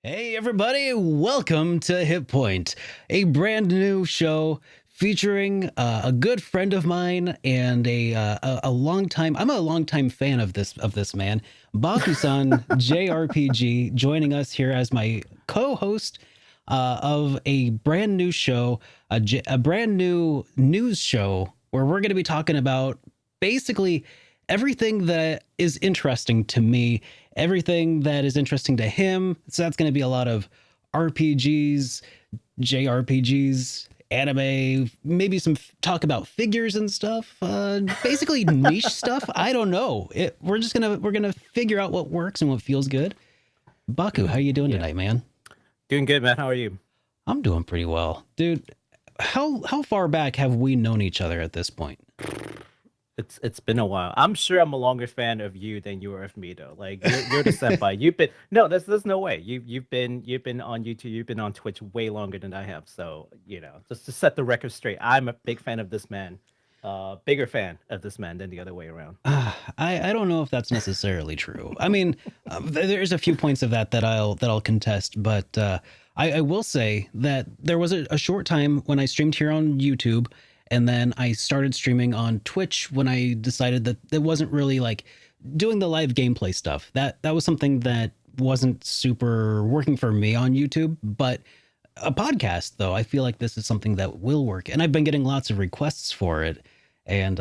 Hey everybody, welcome to HitPoint, a brand new show featuring a good friend of mine and a long time. I'm a long time fan of this man, Bakusan JRPG, joining us here as my co-host of a brand new show, a brand new news show where we're going to be talking about basically everything that is interesting to me, everything that is interesting to him. So that's going to be a lot of RPGs, JRPGs, anime, maybe some talk about figures and stuff. Basically niche stuff. I don't know. We're gonna figure out what works and what feels good. Baku, how you doing tonight, man? Doing good, man. How are you? I'm doing pretty well, dude. How far back have we known each other at this point? It's been a while. I'm sure I'm a longer fan of you than you are of me, though. Like you're the senpai. You've been no, there's no way. You've been on YouTube. You've been on Twitch way longer than I have. So just to set the record straight, I'm a big fan of this man. Bigger fan of this man than the other way around. I don't know if that's necessarily true. I mean, there's a few points of that I'll contest, but I will say that there was a short time when I streamed here on YouTube, and then I started streaming on Twitch when I decided that it wasn't really like doing the live gameplay stuff. That was something that wasn't super working for me on YouTube, but a podcast though, I feel like this is something that will work, and I've been getting lots of requests for it, and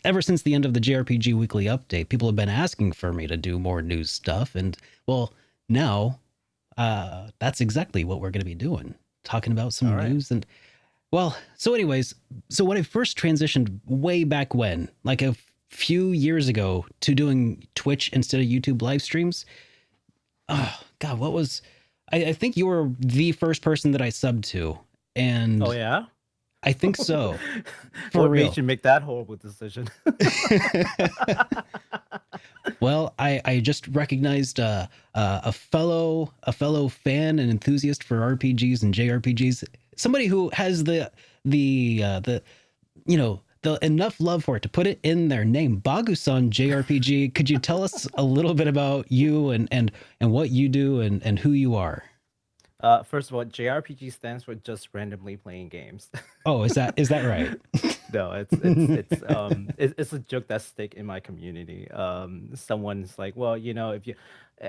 ever since the end of the JRPG weekly update, people have been asking for me to do more news stuff, and well, now that's exactly what we're going to be doing, talking about some All right. news. And well, so anyways, so when I first transitioned way back when, like a few years ago, to doing Twitch instead of YouTube live streams, oh God, what was I think you were the first person that I subbed to, Oh and yeah. I think so, for What made real. you make that horrible decision? Well, I just recognized a fellow fan and enthusiast for RPGs and JRPGs, somebody who has the the enough love for it to put it in their name, Bagusan JRPG. Could you tell us a little bit about you and what you do and who you are? First of all, JRPG stands for just randomly playing games. Oh, is that right? No, it's a joke that stick in my community. Someone's like, well, if you,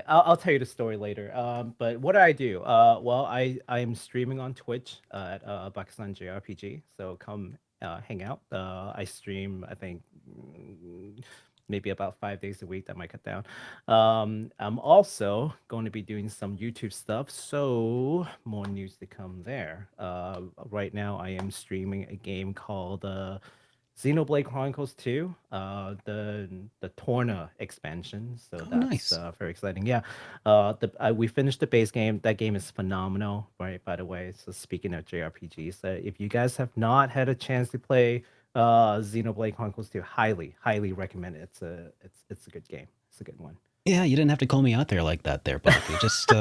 I'll tell you the story later. But what do I do? Well, I am streaming on Twitch at BakusanJRPG, so come hang out. I stream, I think. Maybe about 5 days a week. That might cut down. I'm also going to be doing some YouTube stuff, so more news to come there. Right now, I am streaming a game called Xenoblade Chronicles 2, the Torna expansion. So Oh, that's nice. very exciting. Yeah, we finished the base game. That game is phenomenal, right? By the way, so speaking of JRPGs, if you guys have not had a chance to play Xenoblade Chronicles 2, highly recommend it. It's a good game. It's a good one. Yeah, you didn't have to call me out there like that there, Baku. Just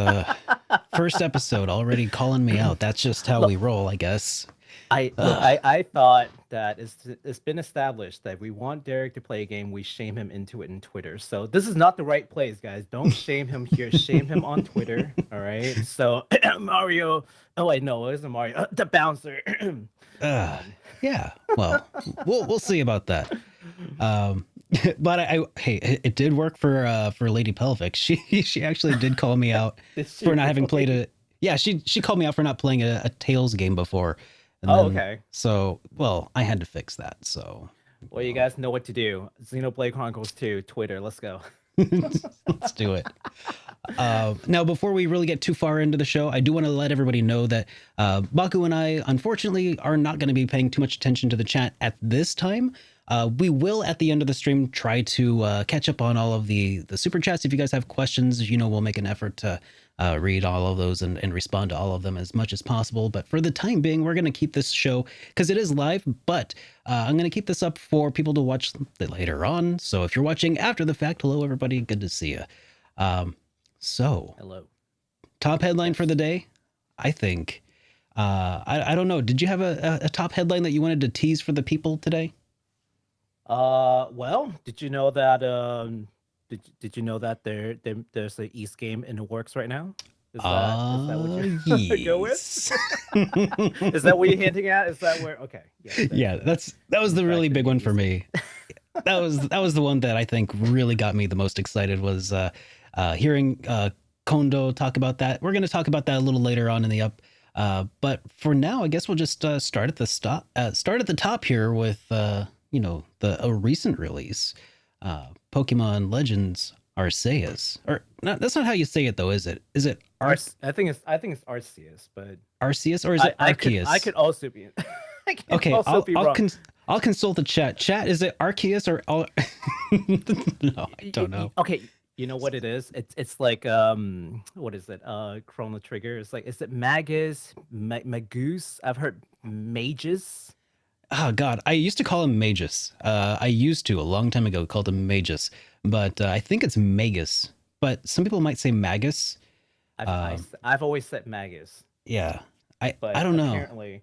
first episode already calling me out. That's just how we Look, roll, I guess. look, I thought that it's been established that we want Derek to play a game, we shame him into it in Twitter. So this is not the right place, guys. Don't shame him here. Shame him on Twitter. All right. So Mario. Oh wait, no, it isn't Mario. The bouncer. Uh, um, yeah. Well, we'll see about that. Um, but hey, it did work for Lady Pelvic. She actually did call me out did she for not having played really? a. Yeah, she called me out for not playing a Tales game before, and Oh, then okay. so well I had to fix that. So Well, you guys know what to do. Xenoblade Chronicles 2, Twitter. Let's go. let's do it. Now, before we really get too far into the show, I do want to let everybody know that Baku and I, unfortunately, are not going to be paying too much attention to the chat at this time. We will, at the end of the stream, try to catch up on all of the super chats. If you guys have questions, we'll make an effort to read all of those and respond to all of them as much as possible. But for the time being, we're going to keep this show, because it is live, but I'm going to keep this up for people to watch later on. So if you're watching after the fact, hello, everybody. Good to see you. So, Hello. top headline for Yes. the day, I think. I don't know. Did you have a top headline that you wanted to tease for the people today? Well, did you know that did you know that there's a East game in the works right now? Is that what you go with? Yes. Is that what you're hinting at? Is that where? Okay, yes. Yeah, that was in the fact really the big one for music. me. That was the one that I think really got me the most excited was hearing Kondo talk about that. We're going to talk about that a little later on in the up. But for now, I guess we'll just start at the start at the top here with the a recent release, Pokemon Legends Arceus. Or not, that's not how you say it though, is it? Is it I think it's Arceus, but Arceus or is I it I could I Arceus? could also be I could Okay, also be wrong. I'll consult the chat. Chat, is it Arceus or no? I don't know. Okay, you know what it is? It's like what is it? Chrono Trigger. It's like is it Magus, Magoose? I've heard Mages. Oh God, I used to call him Magus. I used to a long time ago called him Magus, but I think it's Magus. But some people might say Magus. I've always said Magus, Yeah, I but don't know. apparently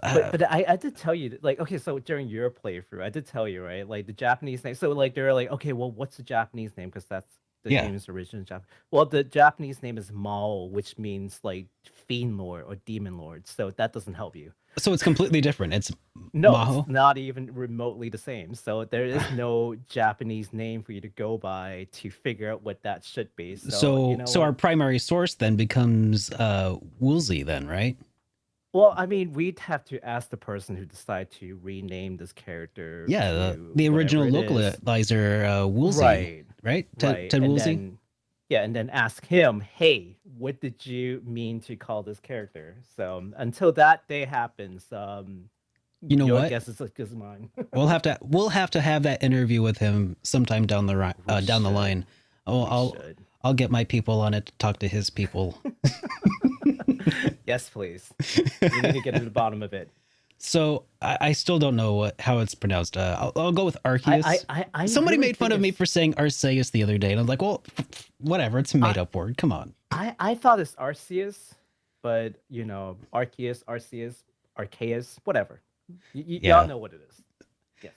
Uh, but I did tell you that, like, okay, so during your playthrough, I did tell you, right? Like the Japanese name. So like they're like, okay, well, what's the Japanese name? Because that's the yeah. game is original Japan. Well, the Japanese name is Mao, which means like Fiend Lord or Demon Lord. So that doesn't help you. So it's completely different. It's No, it's Maho. not even remotely the same. So there is no Japanese name for you to go by to figure out what that should be. So you know So our what? primary source then becomes Woolsey then, right? Well, I mean, we'd have to ask the person who decided to rename this character Yeah, to the whatever original it is. localizer Woolsey, Right, right? right. Ted And Woolsey. then, yeah, and then ask him, hey, what did you mean to call this character? So until that day happens, You know your what? guess is as good as mine. We'll have to have that interview with him sometime We down the should. line. Oh, We should. I'll get my people on it to talk to his people. Yes, please. We need to get to the bottom of it. So I still don't know how it's pronounced. I'll go with Arceus. I Somebody really made fun think of me it's. for saying Arceus the other day, and I'm like, well, whatever. It's a I, made up word. Come on. I thought it's Arceus, but Arceus, Arceus, Arceus, whatever. Y'all Yeah. know what it is. Yes.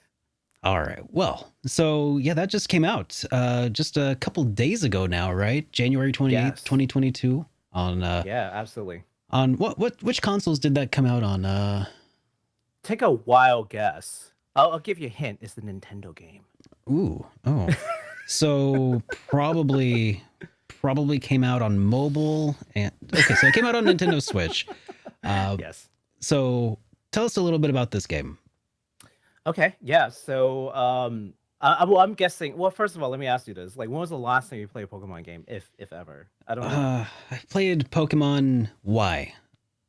All right. Well, so yeah, that just came out just a couple days ago now, right? January 28th, Yes. 2022 Yeah, absolutely. on which consoles did that come out on? Take a wild guess. I'll give you a hint. It's the Nintendo game. Ooh. Oh. So probably came out on mobile and okay, so it came out on Nintendo Switch. Yes. So tell us a little bit about this game. Okay. Yeah. So, well, I'm guessing. Well, first of all, let me ask you this: like, when was the last time you played a Pokemon game, if ever? I don't know. I played Pokemon Y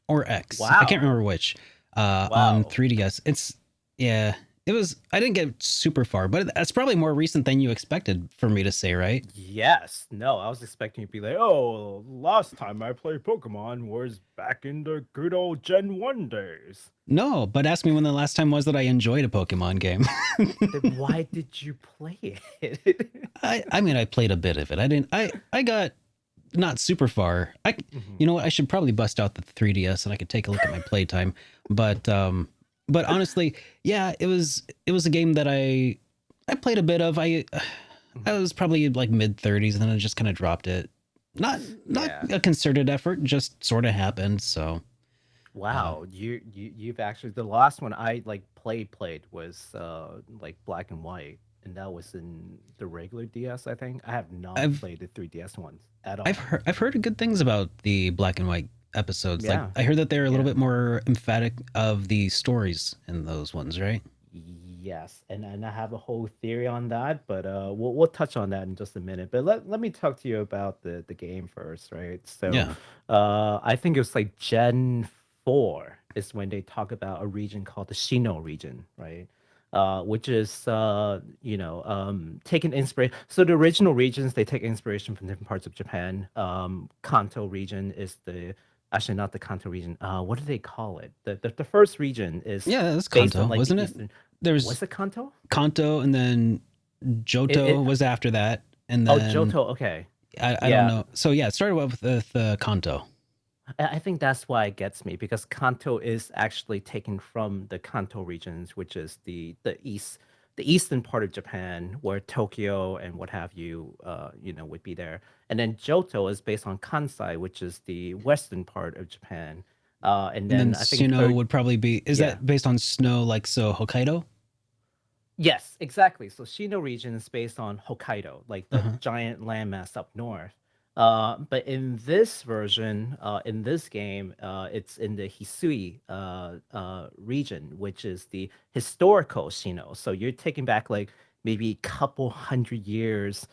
or X. I can't Wow. remember which. On Wow. 3DS. Yeah. It was. I didn't get super far, but that's probably more recent than you expected for me to say, right? Yes. No, I was expecting you to be like, oh, last time I played Pokemon was back in the good old Gen 1 days. No, but ask me when the last time was that I enjoyed a Pokemon game. Then why did you play it? I mean, I played a bit of it. I didn't. I got not super far. Mhm. You know what? I should probably bust out the 3DS and I could take a look at my playtime. But honestly, yeah, it was a game that I played a bit of. I was probably like mid 30s and then I just kind of dropped it. Not Yeah. a concerted effort, just sort of happened. So Wow, you've actually the last one I like played was like black and white, and that was in the regular DS, I think. I have not I've played the 3DS ones at I've all. heard good things about the black and white episodes. Like Yeah, I heard that they're a little yeah. bit more emphatic of the stories in those ones, right? Yes, and I have a whole theory on that, but we'll touch on that in just a minute. But let me talk to you about the game first, right? So, Yeah. I think it was like Gen 4 is when they talk about a region called the Shino region, right? Which is taking inspiration. So the original regions they take inspiration from different parts of Japan. Kanto region is the actually not the Kanto region. What do they call it? The first region is Yeah, that's based Kanto, on like the wasn't it? eastern. There's Was it Kanto? Kanto and then It Johto was after that. And Oh, then Johto. Okay, I don't yeah. know. So yeah, it started with Kanto. I think that's why it gets me because Kanto is actually taken from the Kanto regions, which is the east the eastern part of Japan, where Tokyo and what have you, would be there. And then Johto is based on Kansai, which is the western part of Japan. And And then then I think Suno third, would probably be, is yeah, that based on snow, like so Hokkaido? yes, exactly. So Shino region is based on Hokkaido, like the Uh-huh. giant landmass up north. But in this version, in this game, it's in the Hisui region, which is the historical Shino. So you're taking back like maybe a couple hundred years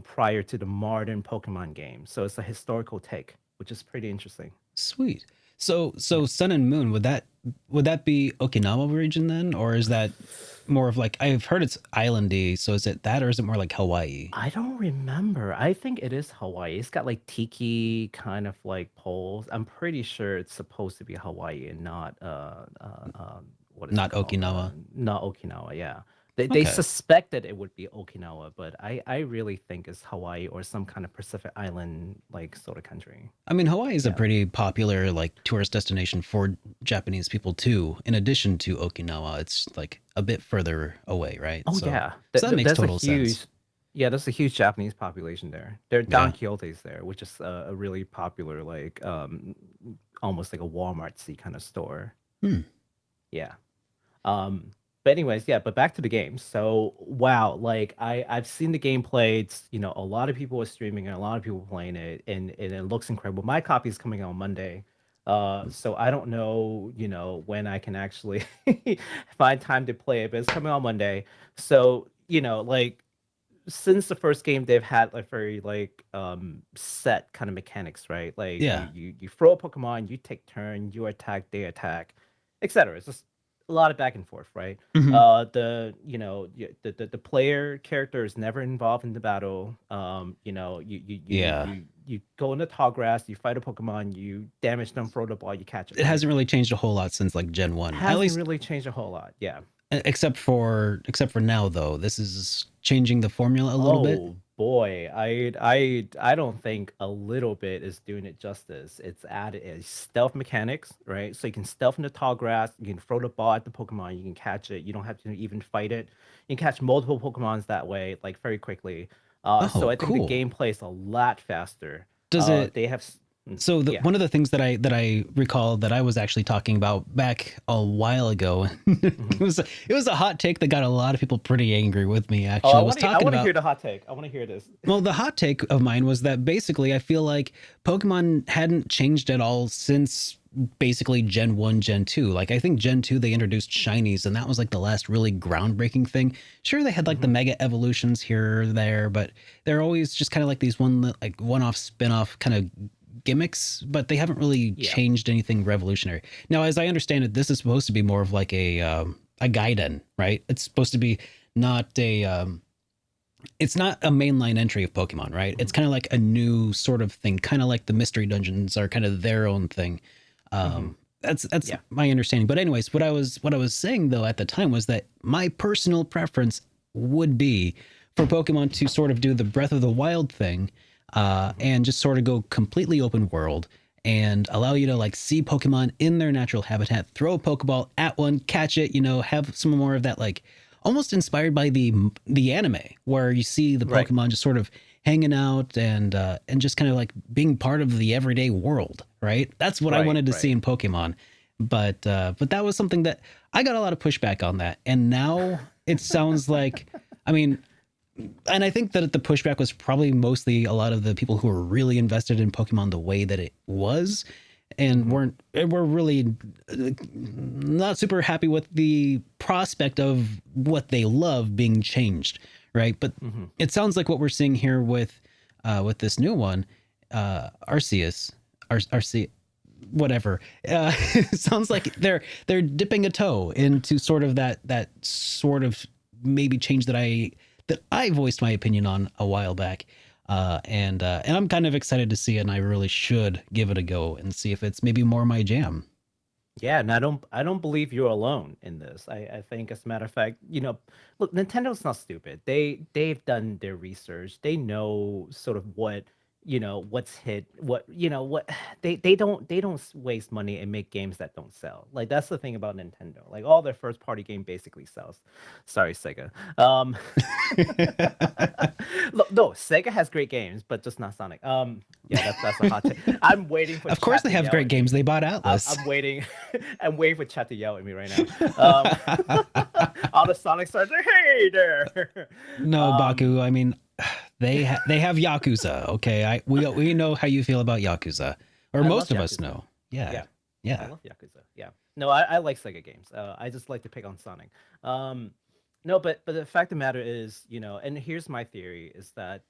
prior to the modern Pokemon game. So it's a historical take, which is pretty interesting. Sweet. So Yeah. so Sun and Moon, would that be Okinawa region then, or is that more of like, I've heard it's islandy, so is it that, or is it more like Hawaii? I don't remember. I think it is Hawaii. It's got like tiki kind of like poles. I'm pretty sure it's supposed to be Hawaii and not what is it Not called? Okinawa. Not Okinawa. Yeah, they Okay. suspected it would be Okinawa, but I really think it's Hawaii or some kind of Pacific Island like sort of country. I mean, Hawaii is a Yeah. pretty popular like tourist destination for Japanese people too. In addition to Okinawa, it's like a bit further away, right? Oh So yeah, so that makes there's a total sense. huge, yeah, there's a huge Japanese population there. There are Don Yeah. Quixote's there, which is a really popular like almost like a Walmart-y kind of store. Hmm. Yeah. But anyways, yeah, but back to the game. So wow, like I've seen the gameplay. It's, a lot of people are streaming and a lot of people playing it, and it looks incredible. My copy is coming out on Monday. So I don't know, when I can actually find time to play it, but it's coming on Monday. So, like since the first game they've had like very like set kind of mechanics, right? Like you Yeah. you you throw a Pokemon, you take turn, you attack, they attack, etc. It's just a lot of back and forth, right? Hmm. The player character is never involved in the battle. Yeah. You go in the tall grass, you fight a Pokemon, you damage them, throw the ball, you catch it, It right? hasn't really changed a whole lot since like Gen 1. At Hasn't least really changed a whole lot. Yeah. except for now though. This is changing the formula a little bit. Oh boy, I don't think a little bit is doing it justice. It's added a stealth mechanics, right? So you can stealth in the tall grass, you can throw the ball at the Pokemon, you can catch it, you don't have to even fight it. You can catch multiple Pokemons that way, like very quickly. So Oh, I think the cool. gameplay is a lot faster. Does it They have, So yeah. one of the things that I recall that I was actually talking about back a while ago, Mhm. it was a hot take that got a lot of people pretty angry with me. Oh, Actually, I was I talking want to hear about, the hot take. I want to hear this. well, the hot take of mine was that basically I feel like Pokemon hadn't changed at all since basically Gen 1, Gen 2. Like I think Gen 2 they introduced shinies and that was like the last really groundbreaking thing. Sure they had like the Hmm. mega evolutions here or there, but they're always just kind of like these one-off spin-off kind of gimmicks, but they haven't really Yeah. changed anything revolutionary. Now, as I understand it, this is supposed to be more of like a Gaiden, right? It's supposed to be not a it's not a mainline entry of Pokemon, right? It's Hmm. kind of like a new sort of thing, kind of like the mystery dungeons are kind of their own thing. Hmm. That's Yeah. my understanding. But anyways, what I was saying though at the time was that my personal preference would be for Pokemon to sort of do the Breath of the Wild thing, Hmm. and just sort of go completely open world and allow you to like see Pokemon in their natural habitat, throw a Pokeball at one, catch it, have some more of that like almost inspired by the anime where you see the Right. Pokemon just sort of hanging out and just kind of like being part of the everyday world, right? That's what I Right. wanted to see Right. in Pokemon. But that was something that I got a lot of pushback on that. And now it sounds like, I mean, and I think that the pushback was probably mostly a lot of the people who were really invested in Pokemon the way that it was, and Hmm. were really not super happy with the prospect of what they love being changed, right? But Hmm. it sounds like what we're seeing here with this new one, Arceus, Arceus, whatever. It sounds like they're dipping a toe into sort of that sort of maybe change that I voiced my opinion on a while back. And I'm kind of excited to see it, and I really should give it a go and see if it's maybe more my jam. Yeah, and I don't believe you're alone in this. I think as a matter of fact, look, Nintendo's not stupid. They've done their research. They know sort of what what's hit, what they don't waste money and make games that don't sell. Like that's the thing about Nintendo. Like all their first party game basically sells. Sorry, Sega. No, Sega has great games, but just not Sonic. Yeah, that's a hot take. I'm waiting for Of course chat they to have yell great at me. games. They bought I'm, Atlas. I'm waiting. I'm waiting for chat to yell at me right now. All the Sonic stars are, hey there. No, um Baku. I mean, they have Yakuza. Okay, we know how you feel about Yakuza, or I love most of us Yakuza. know. Yeah, Yeah, I yeah. love Yakuza. Yeah. No, I like Sega games. I just like to pick on Sonic. Um, no, but the fact of the matter is, and here's my theory is that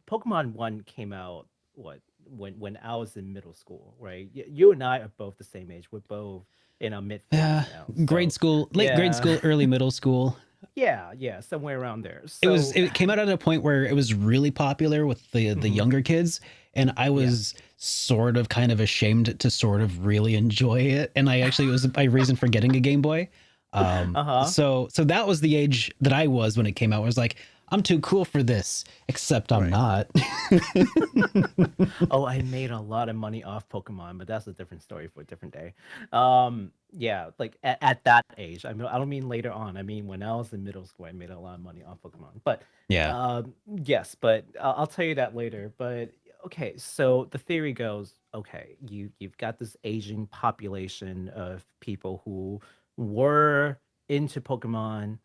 Pokemon One came out what when I was in middle school, right? You and I are both the same age. We're both in our mid 30s Yeah, now. grade So school, late grade yeah, school, early middle school. yeah, somewhere around there. It So it came out at a point where it was really popular with the mhm, younger kids, and I yeah. was sort of kind of ashamed to sort of really enjoy it. And I actually, it was my reason for getting a Game Boy. Uh-huh. So that was the age that I was when it came out. I was like, I'm too cool for this, except I'm Right. not. Oh, I made a lot of money off Pokemon, but that's a different story for a different day. Yeah, like at that age. I don't mean later on. I mean when I was in middle school, I made a lot of money off Pokemon. But Yeah. um, yes, but I'll tell you that later. But okay, so the theory goes, okay, you've got this aging population of people who were into Pokemon,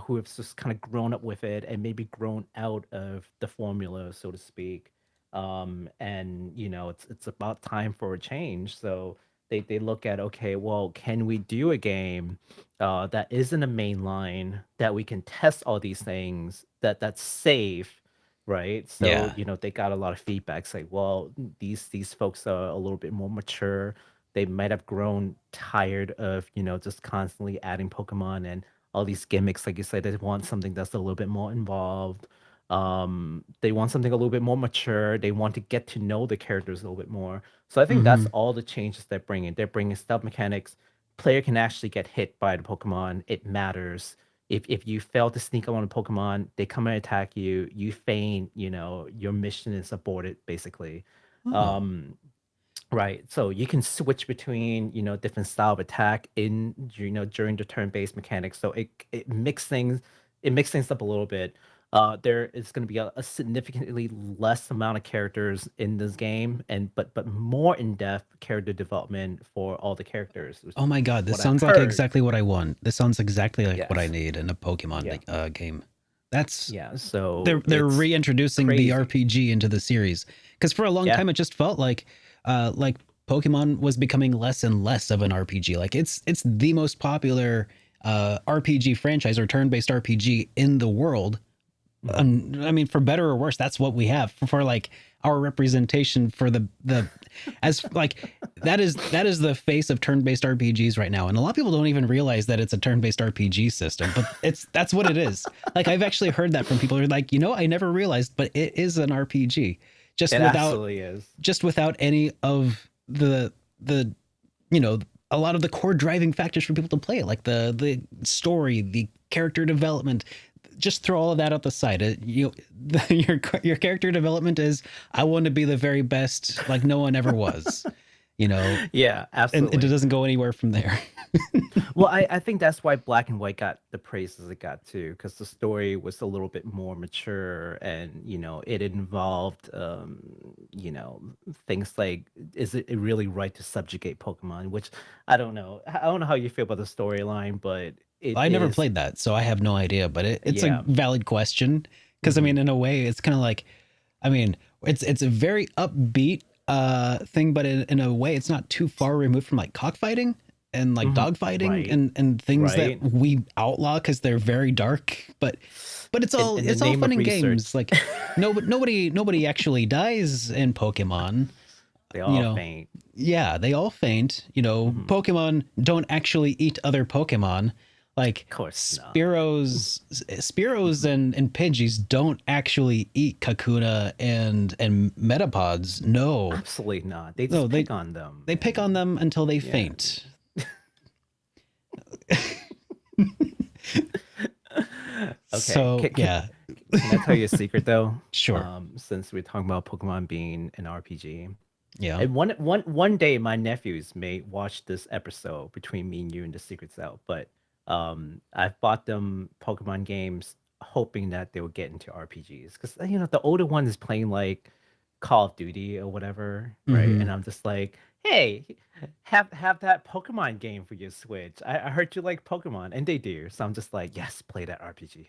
who have just kind of grown up with it and maybe grown out of the formula, so to speak. And it's about time for a change. So they look at, okay, well, can we do a game that isn't a main line, that we can test all these things, that's safe, right? So Yeah. they got a lot of feedback, say, well, these folks are a little bit more mature. They might have grown tired of just constantly adding Pokemon and all these gimmicks. Like you said, they want something that's a little bit more involved. They want something a little bit more mature. They want to get to know the characters a little bit more. So I think that's Hmm. all the changes they're bringing. They're bringing stealth mechanics. Player can actually get hit by the Pokemon. It matters. If you fail to sneak up on a Pokemon, they come and attack you. You faint. Your mission is aborted, basically. Oh. Um, Right. So you can switch between, different style of attack during the turn-based mechanics. So it makes things up a little bit. There is going to be a significantly less amount of characters in this game, and but more in-depth character development for all the characters, which Oh my is God, this what I've sounds like heard. exactly what I want. This sounds exactly like what I Yes. need in a Pokemon Yeah. game. That's Yeah. So they're it's reintroducing the crazy. RPG into the series, because for a long Yeah. time it just felt like Pokemon was becoming less and less of an RPG. Like it's the most popular RPG franchise or turn-based RPG in the world. Mhm. I mean, for better or worse, that's what we have for like our representation for the as like that is the face of turn-based RPGs right now. And a lot of people don't even realize that it's a turn-based RPG system, but that's what it is. Like I've actually heard that from people who are like, I never realized, but it is an RPG just It without absolutely is. any of the you know a lot of the core driving factors for people to play it, like the story, the character development. Just throw all of that out the side. Your character development is, I want to be the very best, like no one ever was, you know, Yeah, and it absolutely. doesn't go anywhere from there. Well, I think that's why Black and White got the praises it got too, because the story was a little bit more mature, and it involved you know things like, is it really right to subjugate Pokemon? Which I don't know how you feel about the storyline, but it I never is. played that, so I have no idea. But it's a Yeah. valid question, because I Hmm. mean, in a way, it's kind of like, I mean, it's a very upbeat thing, but in a way, it's not too far removed from like cockfighting and like Hmm. dogfighting Right. and things that Right. we outlaw because they're very dark. But it's In all in the it's all name fun of and games. research, Like nobody actually dies in Pokemon. they You all know, faint. yeah, they all faint. Hmm. Pokemon don't actually eat other Pokemon. Like Of course not. Spearows and Pidgeys don't actually eat Kakuna and Metapods. No, Absolutely not. They no, just pick on them, they pick on and them until they yeah. faint. Okay. So yeah, Can I tell you a secret though? Sure. Since we're talking about Pokemon being an RPG, Yeah. and one day my nephews may watch this episode between me and you and the secret's out, but I've bought them Pokemon games hoping that they will get into RPGs because the older one is playing like Call of Duty or whatever, right? Hmm. And I'm just like, hey, have that Pokemon game for your Switch. I heard you like Pokemon, and they do. So I'm just like, yes, play that RPG.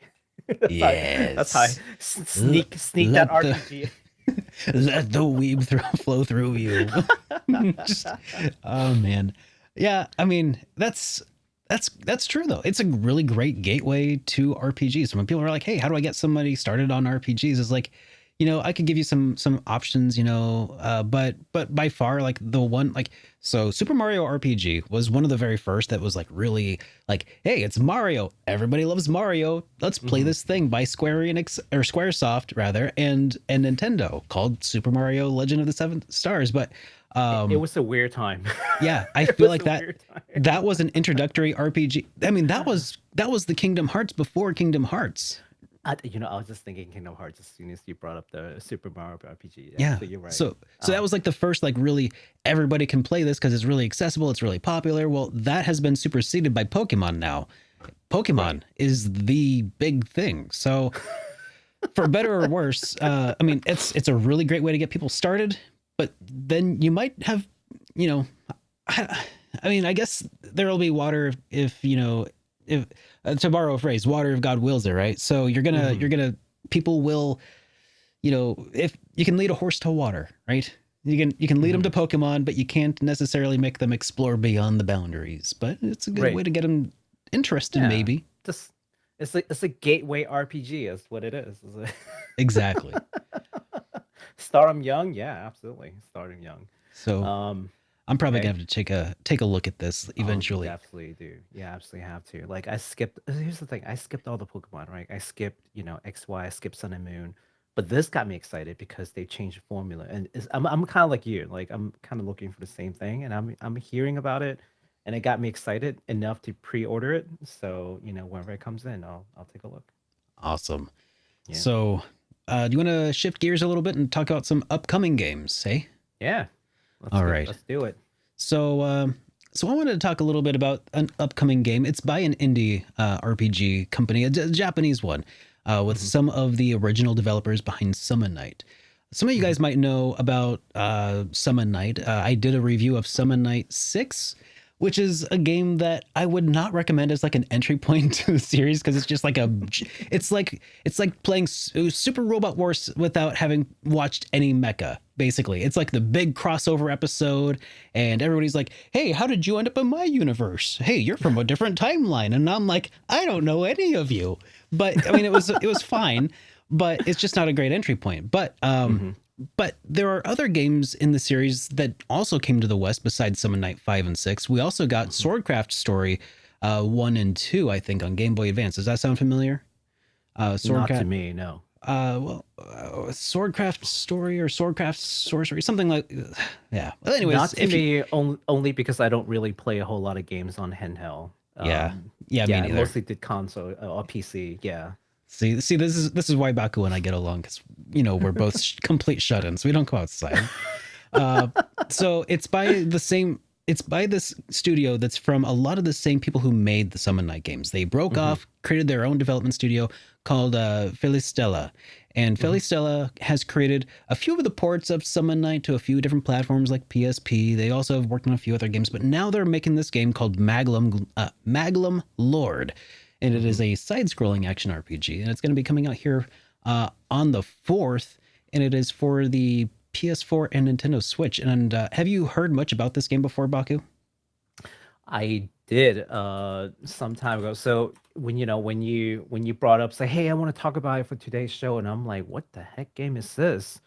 That's how I Yes. sneak that Let the RPG. let the weeb flow through you. Just, oh man, yeah. I mean, that's true though. It's a really great gateway to RPGs. When people are like, "Hey, how do I get somebody started on RPGs?" It's like, I could give you some options, but by far, like the one, like, so Super Mario RPG was one of the very first that was like really like, hey, it's Mario, everybody loves Mario, let's play Mhm. this thing by Square Enix, or Squaresoft rather, and Nintendo, called Super Mario Legend of the Seven Stars. But It was a weird time. yeah, I It feel was like a that weird time. that was an introductory RPG. I mean, that was the Kingdom Hearts before Kingdom Hearts. I was just thinking Kingdom Hearts as soon as you brought up the Super Mario RPG. Yeah, Yeah. so you're right. So that was like the first, like, really everybody can play this because it's really accessible, it's really popular. Well, that has been superseded by Pokemon now. Right. Pokemon is the big thing. So for better or worse, I mean, it's a really great way to get people started, but then you might have, you know, I mean, I guess there'll be water if to borrow a phrase, water if God wills it, right? So Hmm. people will, if you can lead a horse to water, right? You can lead them Hmm. to Pokemon, but you can't necessarily make them explore beyond the boundaries. But it's a good way Right. to get them interested, Yeah. maybe. Just it's a gateway RPG is what it is. Exactly. Start them young. Yeah, absolutely. Start them young. So Um, I'm probably okay. gonna have to take a look at this Oh, you eventually. definitely do. Yeah, absolutely have to. Like I skipped here's the thing, I skipped all the Pokemon, right? I skipped, XY, I skipped Sun and Moon. But this got me excited because they changed the formula. And I'm kind of like you. Like I'm kind of looking for the same thing and I'm hearing about it and it got me excited enough to pre-order it. So, whenever it comes in, I'll take a look. Awesome. Yeah. So, do you want to shift gears a little bit and talk about some upcoming games? Hey. Yeah. Let's All go. right. Let's do it. So, so I wanted to talk a little bit about an upcoming game. It's by an indie RPG company, a Japanese one, with Hmm. some of the original developers behind Summon Night. Some of you Hmm. guys might know about Summon Night. I did a review of Summon Night 6, which is a game that I would not recommend as like an entry point to the series because it's just like it's like playing Super Robot Wars without having watched any mecha. Basically, it's like the big crossover episode, and everybody's like, "Hey, how did you end up in my universe? Hey, you're from a different timeline," and I'm like, "I don't know any of you." But I mean, it was fine, but it's just not a great entry point. Hmm. But there are other games in the series that also came to the West besides Summon Night 5 and 6. We also got Hmm. Swordcraft Story 1 and 2, I think, on Game Boy Advance. Does that sound familiar? Not to Swordcraft, me, no. Swordcraft Story or Swordcraft Sorcery, something like, yeah. Well, anyways, Not to if you, me, only because I don't really play a whole lot of games on handheld. yeah, yeah, me Yeah, I neither. mostly did console or PC. Yeah. See, this is why Baku and I get along because we're both complete shut-ins. We don't go outside. Uh, so it's by this studio that's from a lot of the same people who made the Summon Night games. They broke Hmm. off, created their own development studio called Felistella. And Hmm. Felistella has created a few of the ports of Summon Night to a few different platforms like PSP. They also have worked on a few other games, but now they're making this game called Maglam Lord. And it Hmm. is a side-scrolling action RPG, and it's going to be coming out here on the 4th, and it is for the PS4 and Nintendo Switch. And have you heard much about this game before, Baku? I did some time ago. So when you brought up say, hey, I want to talk about it for today's show, and I'm like, what the heck game is this?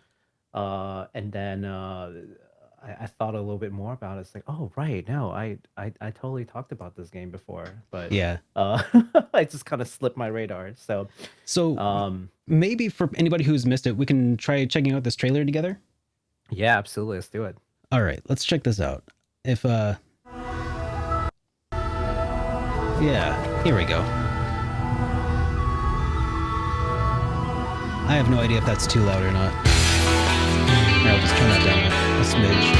And then I thought a little bit more about it. It's like, oh right, no, I totally talked about this game before, but Yeah. uh, I just kind of slipped my radar. So So um, maybe for anybody who's missed it, we can try checking out this trailer together. yeah, absolutely, let's do it. All right, let's check this out. If yeah, here we go. I have no idea if that's too loud or not. Here, I'll just turn that down a smidge.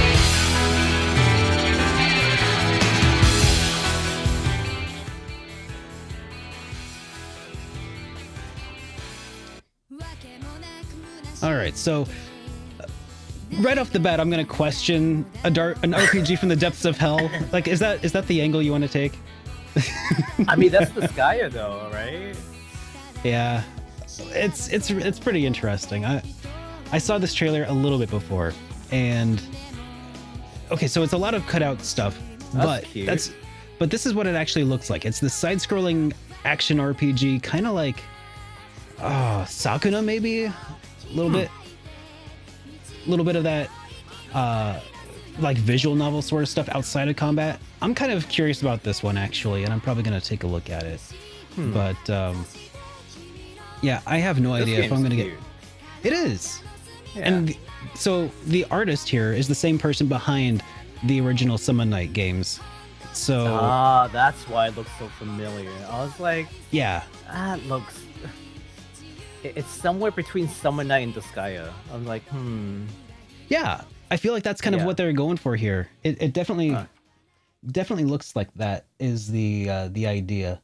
All right, so right off the bat, I'm gonna question an RPG from the depths of hell. Like, is that the angle you want to take? I mean, that's the Skya though, right? Yeah, it's pretty interesting. I saw this trailer a little bit before, and okay, so it's a lot of cutout stuff, but this is what it actually looks like. It's the side-scrolling action RPG, kind of like Sakuna maybe, a little bit of that like visual novel sort of stuff outside of combat. I'm kind of curious about this one actually, and I'm probably gonna take a look at it. But yeah, I have no idea if I'm gonna get. It is, yeah. And so the artist here is the same person behind the original Summon Night games. So that's why it looks so familiar. I was like, yeah, that looks. It's somewhere between Summon Night and Disgaea. I'm like, yeah, I feel like that's kind of what they're going for here. It definitely looks like that is the idea.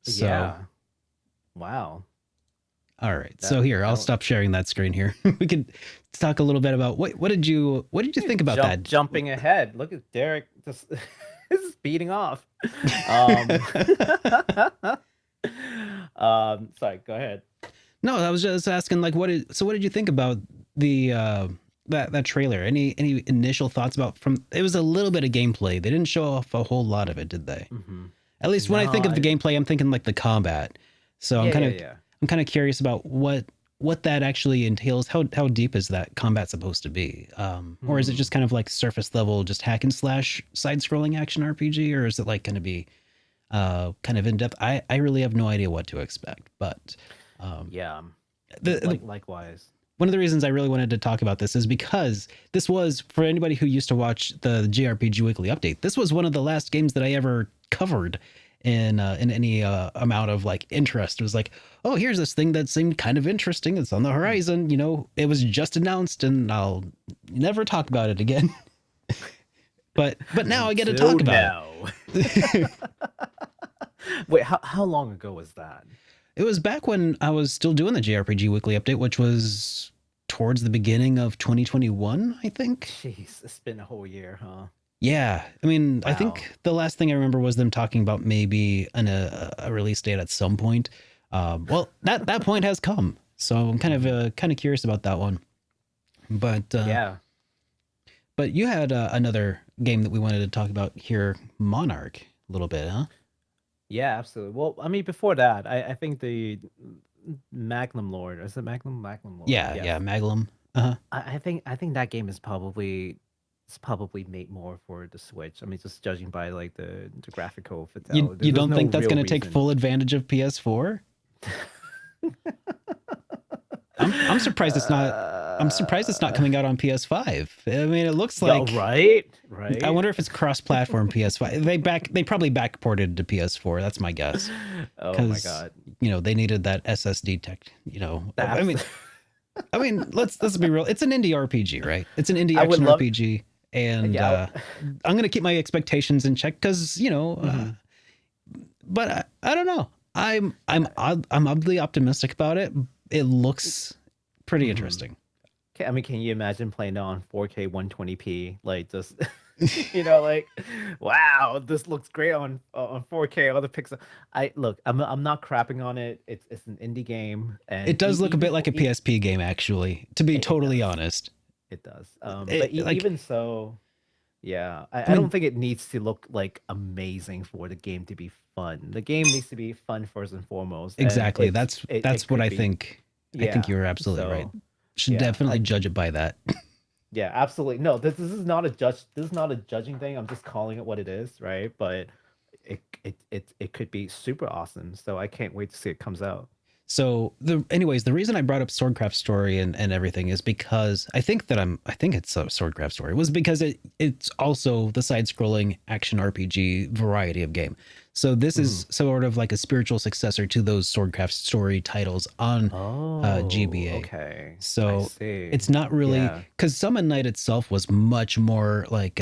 So, yeah. Wow. All right. So here, I'll stop sharing that screen here. We could talk a little bit about what did you think about that? Jumping ahead. Look at Derek just speeding off. Sorry, go ahead. No, I was just asking, like, what did you think about the that trailer? Any initial thoughts about it was a little bit of gameplay. They didn't show off a whole lot of it, did they? Mm-hmm. At least when I think of the gameplay, I'm thinking like the combat. So I'm kind of curious about what that actually entails. How deep is that combat supposed to be? Or is it just kind of like surface level, just hack and slash side scrolling action RPG, or is it like going to be kind of in depth? I really have no idea what to expect, but likewise. One of the reasons I really wanted to talk about this is because this was, for anybody who used to watch the JRPG Weekly Update, this was one of the last games that I ever covered in any amount of like interest. It was like, oh, here's this thing that seemed kind of interesting. It's on the horizon. You know, it was just announced, and I'll never talk about it again. but now I get to talk about it. Wait, how long ago was that? It was back when I was still doing the JRPG Weekly Update, which was towards the beginning of 2021, I think. Jeez, it's been a whole year, huh? Yeah. I mean, wow. I think the last thing I remember was them talking about maybe a release date at some point. Well, that point has come. So I'm kind of curious about that one. But yeah. But you had another game that we wanted to talk about here, Monarch, a little bit, huh? Yeah, absolutely. Well, I mean, before that, I think the Maglam Lord, is it Maglam Lord? Yeah, Maglam. Uh-huh. I think that game is probably made more for the Switch. I mean, just judging by like the graphical fidelity. You don't think that's going to take full advantage of PS4? I'm surprised it's not. I'm surprised it's not coming out on PS5. I mean, it looks like right. I wonder if it's cross-platform PS5. They probably backported to PS4. That's my guess. Oh my god! You know, they needed that SSD tech. You know, I mean, let's be real. It's an indie RPG, right? It's an indie action RPG, and I'm gonna keep my expectations in check because but I don't know. I'm oddly optimistic about it. It looks pretty interesting. I mean, can you imagine playing it on 4K 120p? Like, just like, wow, this looks great on 4K. All the pixels. I'm not crapping on it. It's an indie game, and it does look a bit like a PSP game, actually. To be totally honest, it does. But even so, yeah, I don't think it needs to look like amazing for the game to be fun. The game needs to be fun first and foremost. Exactly. That's what I think. I think you're absolutely right. Should definitely judge it by that. Yeah, absolutely. No, this is not a judge. This is not a judging thing. I'm just calling it what it is, right? But it could be super awesome. So I can't wait to see it comes out. So the reason I brought up Swordcraft Story and everything is because I think it's a Swordcraft Story was because it's also the side-scrolling action RPG variety of game. So this Mhm. is sort of like a spiritual successor to those Swordcraft Story titles on Oh, GBA. okay. I So see. it's not really Yeah. because Summon Night itself was much more like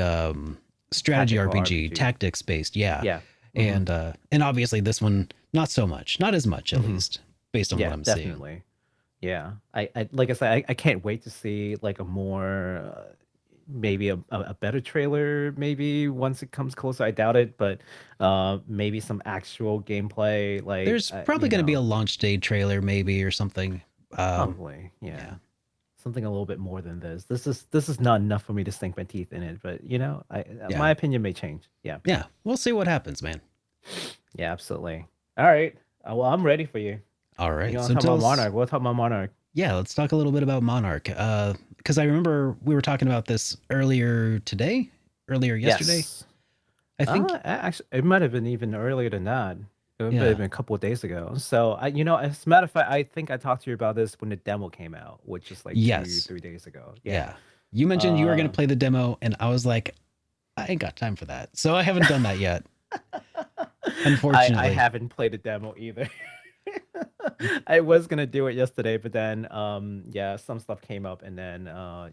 strategy Tactical RPG, RPG. tactics based, yeah. Yeah. Mm-hmm. And obviously this one not so much, not as much at Mm-hmm. least based on what Yeah, I'm seeing. definitely. Yeah. I like I said, I can't wait to see like a more maybe a better trailer maybe once it comes closer. I doubt it, but maybe some actual gameplay like There's probably going to be a launch day trailer maybe or something. probably, yeah. Yeah. Something a little bit more than this. This is not enough for me to sink my teeth in it, but I Yeah. my opinion may change. Yeah. Yeah. We'll see what happens, man. Yeah, absolutely. All right. Well, I'm ready for you. All You right. want to So talk tell about us, Monarch? We'll talk about Monarch. yeah, let's talk a little bit about Monarch. Because I remember we were talking about this earlier yesterday. Yes. I think, Actually, it might have been even earlier than that. It might have yeah. been a couple of days ago. So, as a matter of fact, I think I talked to you about this when the demo came out, which is like two, Yes. 3 days ago. Yeah. Yeah. You mentioned you were going Uh, to play the demo, and I was like, I ain't got time for that. So I haven't done that yet, I unfortunately. haven't played a demo either. I was gonna do it yesterday, but then yeah, some stuff came up, and then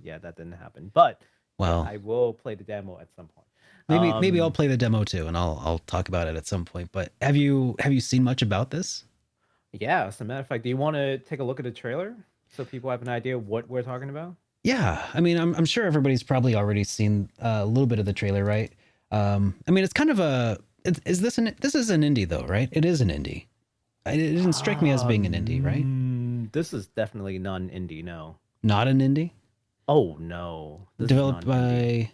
yeah, that didn't happen. But yeah, Well, I will play the demo at some point. maybe I'll Um, play the demo too, and I'll talk about it at some point. But have you seen much about this? yeah, as a matter of fact, do you want to take a look at the trailer so people have an idea what we're talking about? Yeah, I mean, I'm sure everybody's probably already seen a little bit of the trailer, right? I mean, it's kind of a is this is an indie though, right? It is an indie. It didn't strike me as being an indie, right? This is definitely non-indie, no. Not an indie. Oh no, this is Developed non-indie. by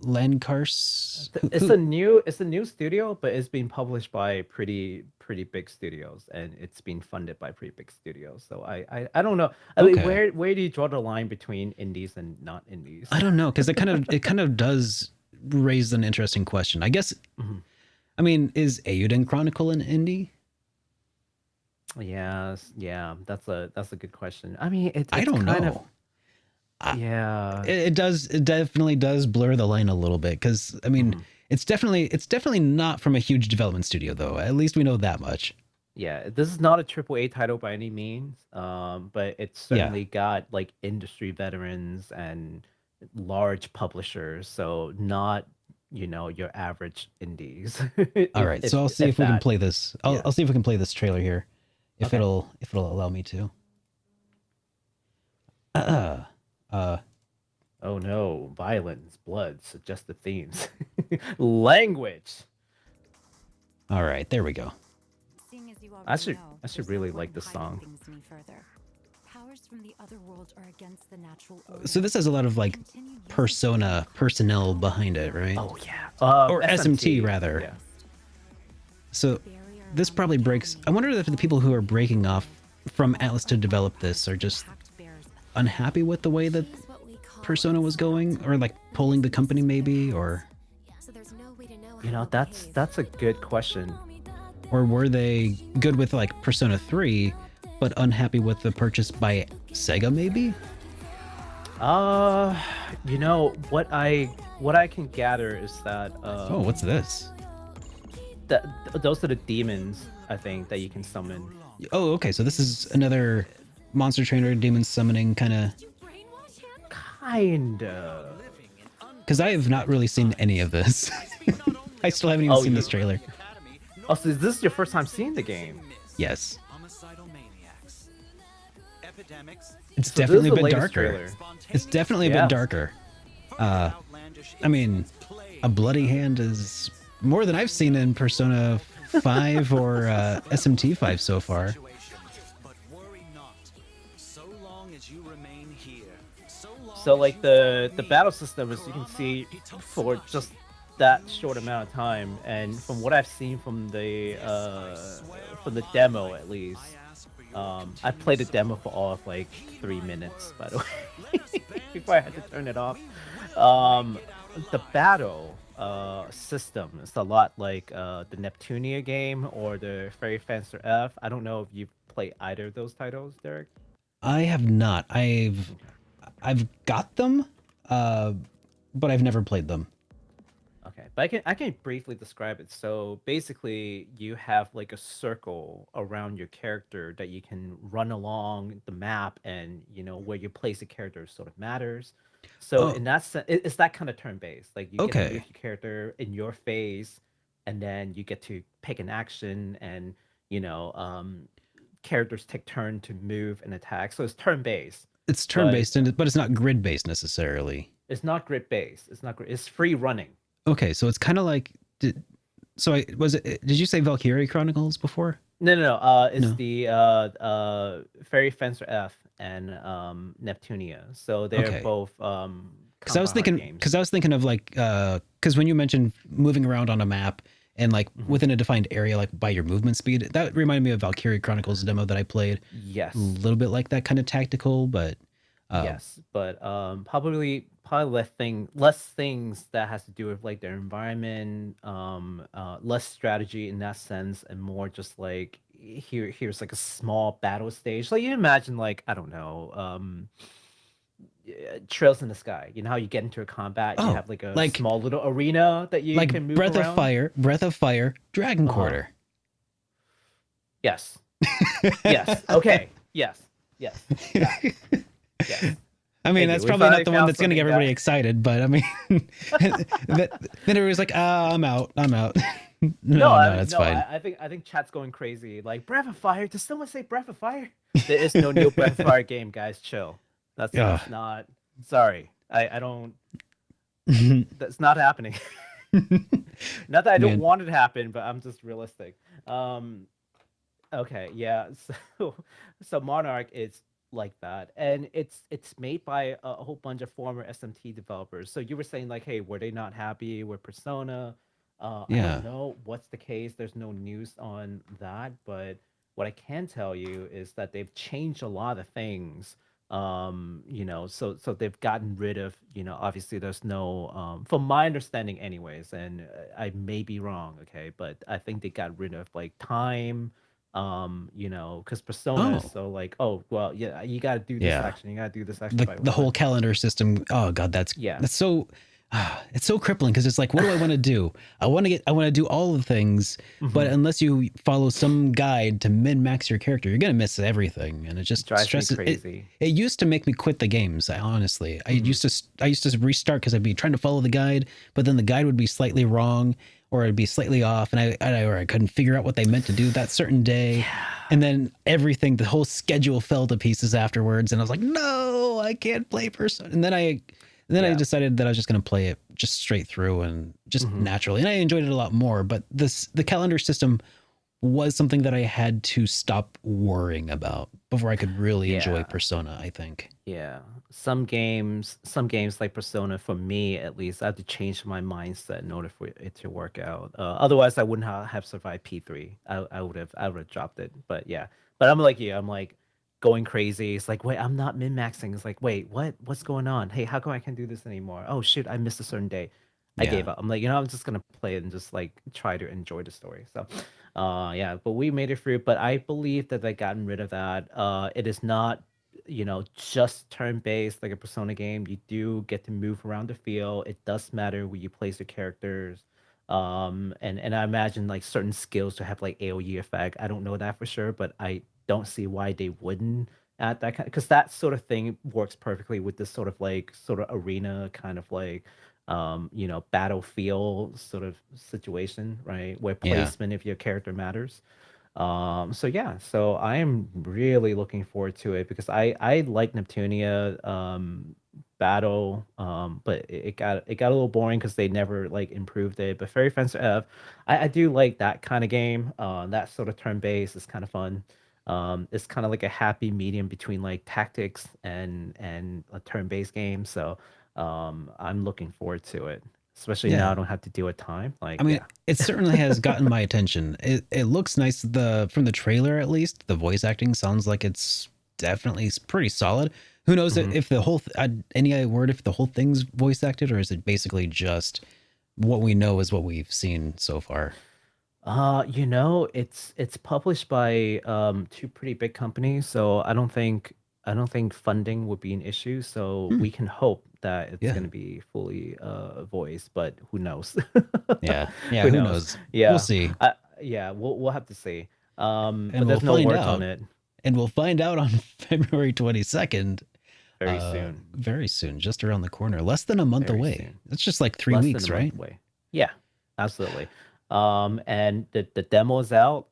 Landcars. It's a new studio, but it's being published by pretty big studios, and it's being funded by pretty big studios. So I don't know. I mean, Okay, where do you draw the line between indies and not indies? I don't know because it kind of does raise an interesting question. I guess. Mhm. I mean, is Eiyuden Chronicle an indie? Yes, yeah, that's a good question. I mean, I it's don't kind of know. I, yeah. it definitely does blur the line a little bit because I mean Mhm. it's definitely not from a huge development studio though. At least we know that much. Yeah, this is not a triple A title by any means, but it's Yeah. certainly got like industry veterans and large publishers, so not your average indies. All if right. if So I'll see if if we can that, play this. yeah. I'll see if we can play this trailer here, if Okay. it'll allow me to. Uh, uh, Oh no, violence, blood, suggestive themes, language. all right. There we go. Seeing as you I already should know, I should there's no really point like in this hiding song. things any further. Powers from the other world are against the natural So order. this has a lot of like Continue using personnel behind it, right? Oh yeah, Or SMT SMT. rather. Yeah. So the barrier this around probably the breaks. I academy. wonder if the people who are breaking off from Atlas to develop this are just Pact bears a unhappy with the way that She is what we call Persona was going, or like pulling the company maybe, so there's no way to know You how know, they'll behave. that's a good question. or were they good with like Persona 3, but unhappy with the purchase by Sega maybe? Uh, what I can gather is that Oh, what's this? those are the demons I think that you can summon. Oh, okay. So this is another monster trainer demon summoning kind of. Kinda. Because I have not really seen any of this. I still haven't even Oh, seen this trailer. Oh, so is this your first time seeing the game? Yes, Homicidal maniacs. Epidemics. it's So this is definitely a the bit latest darker. trailer. It's definitely a Yeah. bit darker. I mean, a bloody hand is more than I've seen in Persona 5 or SMT 5 so far. But worry not. So long as you remain here. So like the battle system, as you can see, for just that short amount of time, and from what I've seen from the demo at least, I played the demo for all of like 3 minutes, by the way, before I had to turn it off. Um, the battle system is a lot like the Neptunia game or the Fairy Fencer F. I don't know if you've play either of those titles, Derek? I have not. I've got them, but I've never played them. Okay, but I can briefly describe it. So basically, you have like a circle around your character that you can run along the map, and where you place the character sort of matters. So Oh, in that sense, it's that kind of turn-based. Like you get to move okay. your character in your phase, and then you get to pick an action, and you know, um, characters take turn to move and attack. So it's turn-based, It's but turn-based, but it's not grid-based necessarily. it's not grid-based. It's not grid. It's free running. Okay, so it's kind of like. So I was it? Did you say Valkyrie Chronicles before? No, no, no. It's No. the Fairy Fencer F and Neptunia. So they're Okay. both Because I was Compa Heart thinking, games. because I was thinking of like, because when you mentioned moving around on a map and like Mhm. within a defined area, like by your movement speed, that reminded me of Valkyrie Chronicles demo that I played. Yes, A little bit like that kind of tactical, but yes, but probably less things that has to do with like their environment, less strategy in that sense, and more just like here's like a small battle stage. Like you imagine like I don't know, Trails in the Sky. You know how you get into a combat, you oh, have like a like small little arena that you can move around. Breath of Fire, Dragon Uh-huh. Quarter. Yes. Yes. Okay. Yes. Yes. That. Yes. I mean, Thank that's you. We probably finally not the one found that's going to get something everybody that- excited, but I mean, then it was like, I'm out. No, that's no. fine. I think chat's going crazy. Like Breath of Fire. Does someone say Breath of Fire? There is no new Breath of Fire game, guys. Chill. That's Ugh. not. Sorry. I don't. That's not happening. Not that I don't Man. want it to happen, but I'm just realistic. Okay, yeah. So Monarch is like that, and it's made by a whole bunch of former SMT developers. So you were saying like, hey, were they not happy with Persona? I Yeah. don't know what's the case. There's no news on that, but what I can tell you is that they've changed a lot of things. So they've gotten rid of, obviously there's no, from my understanding anyways, and I may be wrong, okay, but I think they got rid of like time, because Persona is Oh. so like, oh well, yeah, you got to do this Yeah. action, you got to do this action The by the whole one. calendar system. Oh God, that's so. It's so crippling because it's like, what do I want to do? I want to do all the things, but Mhm. unless you follow some guide to min max your character, you're gonna miss everything, and it just Drives me stresses. crazy. It used to make me quit the games. Honestly, I Mhm. used to restart because I'd be trying to follow the guide, but then the guide would be slightly wrong or it'd be slightly off, and I couldn't figure out what they meant to do that certain day. And then the whole schedule fell to pieces afterwards, and I was like, no, I can't play Persona. And then I Yeah. decided that I was just going to play it just straight through and just Mhm. naturally. And I enjoyed it a lot more. But the calendar system was something that I had to stop worrying about before I could really enjoy Yeah. Persona, I think. Yeah, some games like Persona, for me at least, I have to change my mindset in order for it to work out. Otherwise, I wouldn't have survived P3. I would have dropped it. But yeah, but I'm like you. I'm like going crazy. It's like, wait, I'm not min maxing. It's like, wait, what's going on? Hey, how come I can't do this anymore? Oh shoot, I missed a certain day. I Yeah. gave up. I'm like, I'm just gonna play it and just like try to enjoy the story. So, yeah, but we made it through. But I believe that they've gotten rid of that. It is not just turn-based like a Persona game. You do get to move around the field. It does matter where you place your characters. And I imagine like certain skills to have like AoE effect. I don't know that for sure, but I don't see why they wouldn't add that kind, because that sort of thing works perfectly with this sort of arena kind of like battlefield sort of situation, right? Where Yeah. placement of your character matters. So I am really looking forward to it because I like Neptunia battle, but it got a little boring because they never like improved it. But Fairy Fencer F, I do like that kind of game. That sort of turn based is kind of fun. It's kind of like a happy medium between like tactics and a turn based game. So I'm looking forward to it. Especially now I Yeah. don't have to deal with time. Like, I mean, yeah. it certainly has gotten my attention. It looks nice. From the trailer, at least, the voice acting sounds like it's definitely pretty solid. Who knows Mhm. if the whole any word if the whole thing's voice acted, or is it basically just what we know is what we've seen so far? It's published by two pretty big companies, so I don't think funding would be an issue. So Hmm, we can hope that it's yeah, going to be fully voiced, but who knows? yeah. Who Who knows? knows? We'll Yeah, see, yeah, we'll have to see. and But we'll there's no find words on out, it. and we'll find out on February 22nd. Very soon. Very soon, just around the corner, less than a month Very away. soon. It's just like 3 Less than a weeks, month right? away. Yeah, absolutely. And the demo's out.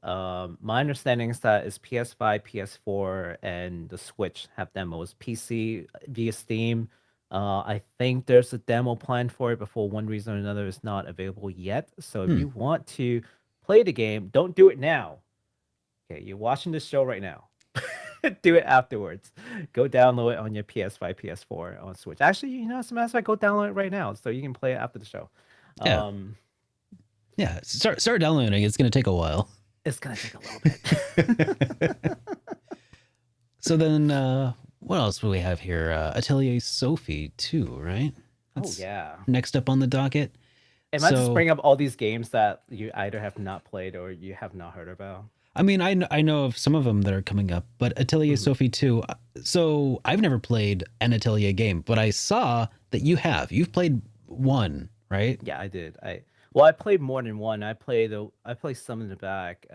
My understanding is that it's PS5, PS4, and the Switch have demos. PC via Steam. I think there's a demo planned for it, but for one reason or another, it's not available yet. So if Hmm. you want to play the game, don't do it now. Okay, you're watching this show right now. Do it afterwards. Go download it on your PS5, PS4, on Switch. Actually, as a matter of fact, go download it right now so you can play it after the show. Yeah, Um, yeah. Start downloading. It's going to take a while. it's gonna take a little bit. So then, what else do we have here? Atelier Sophie too, right? Oh yeah. Next up on the docket. Am I just So, bringing up all these games that you either have not played or you have not heard about? I mean, I know of some of them that are coming up, but Atelier Mhm. Sophie too. So I've never played an Atelier game, but I saw that you have. You've played one, right? Yeah, I did. I played more than one. I played some in the back,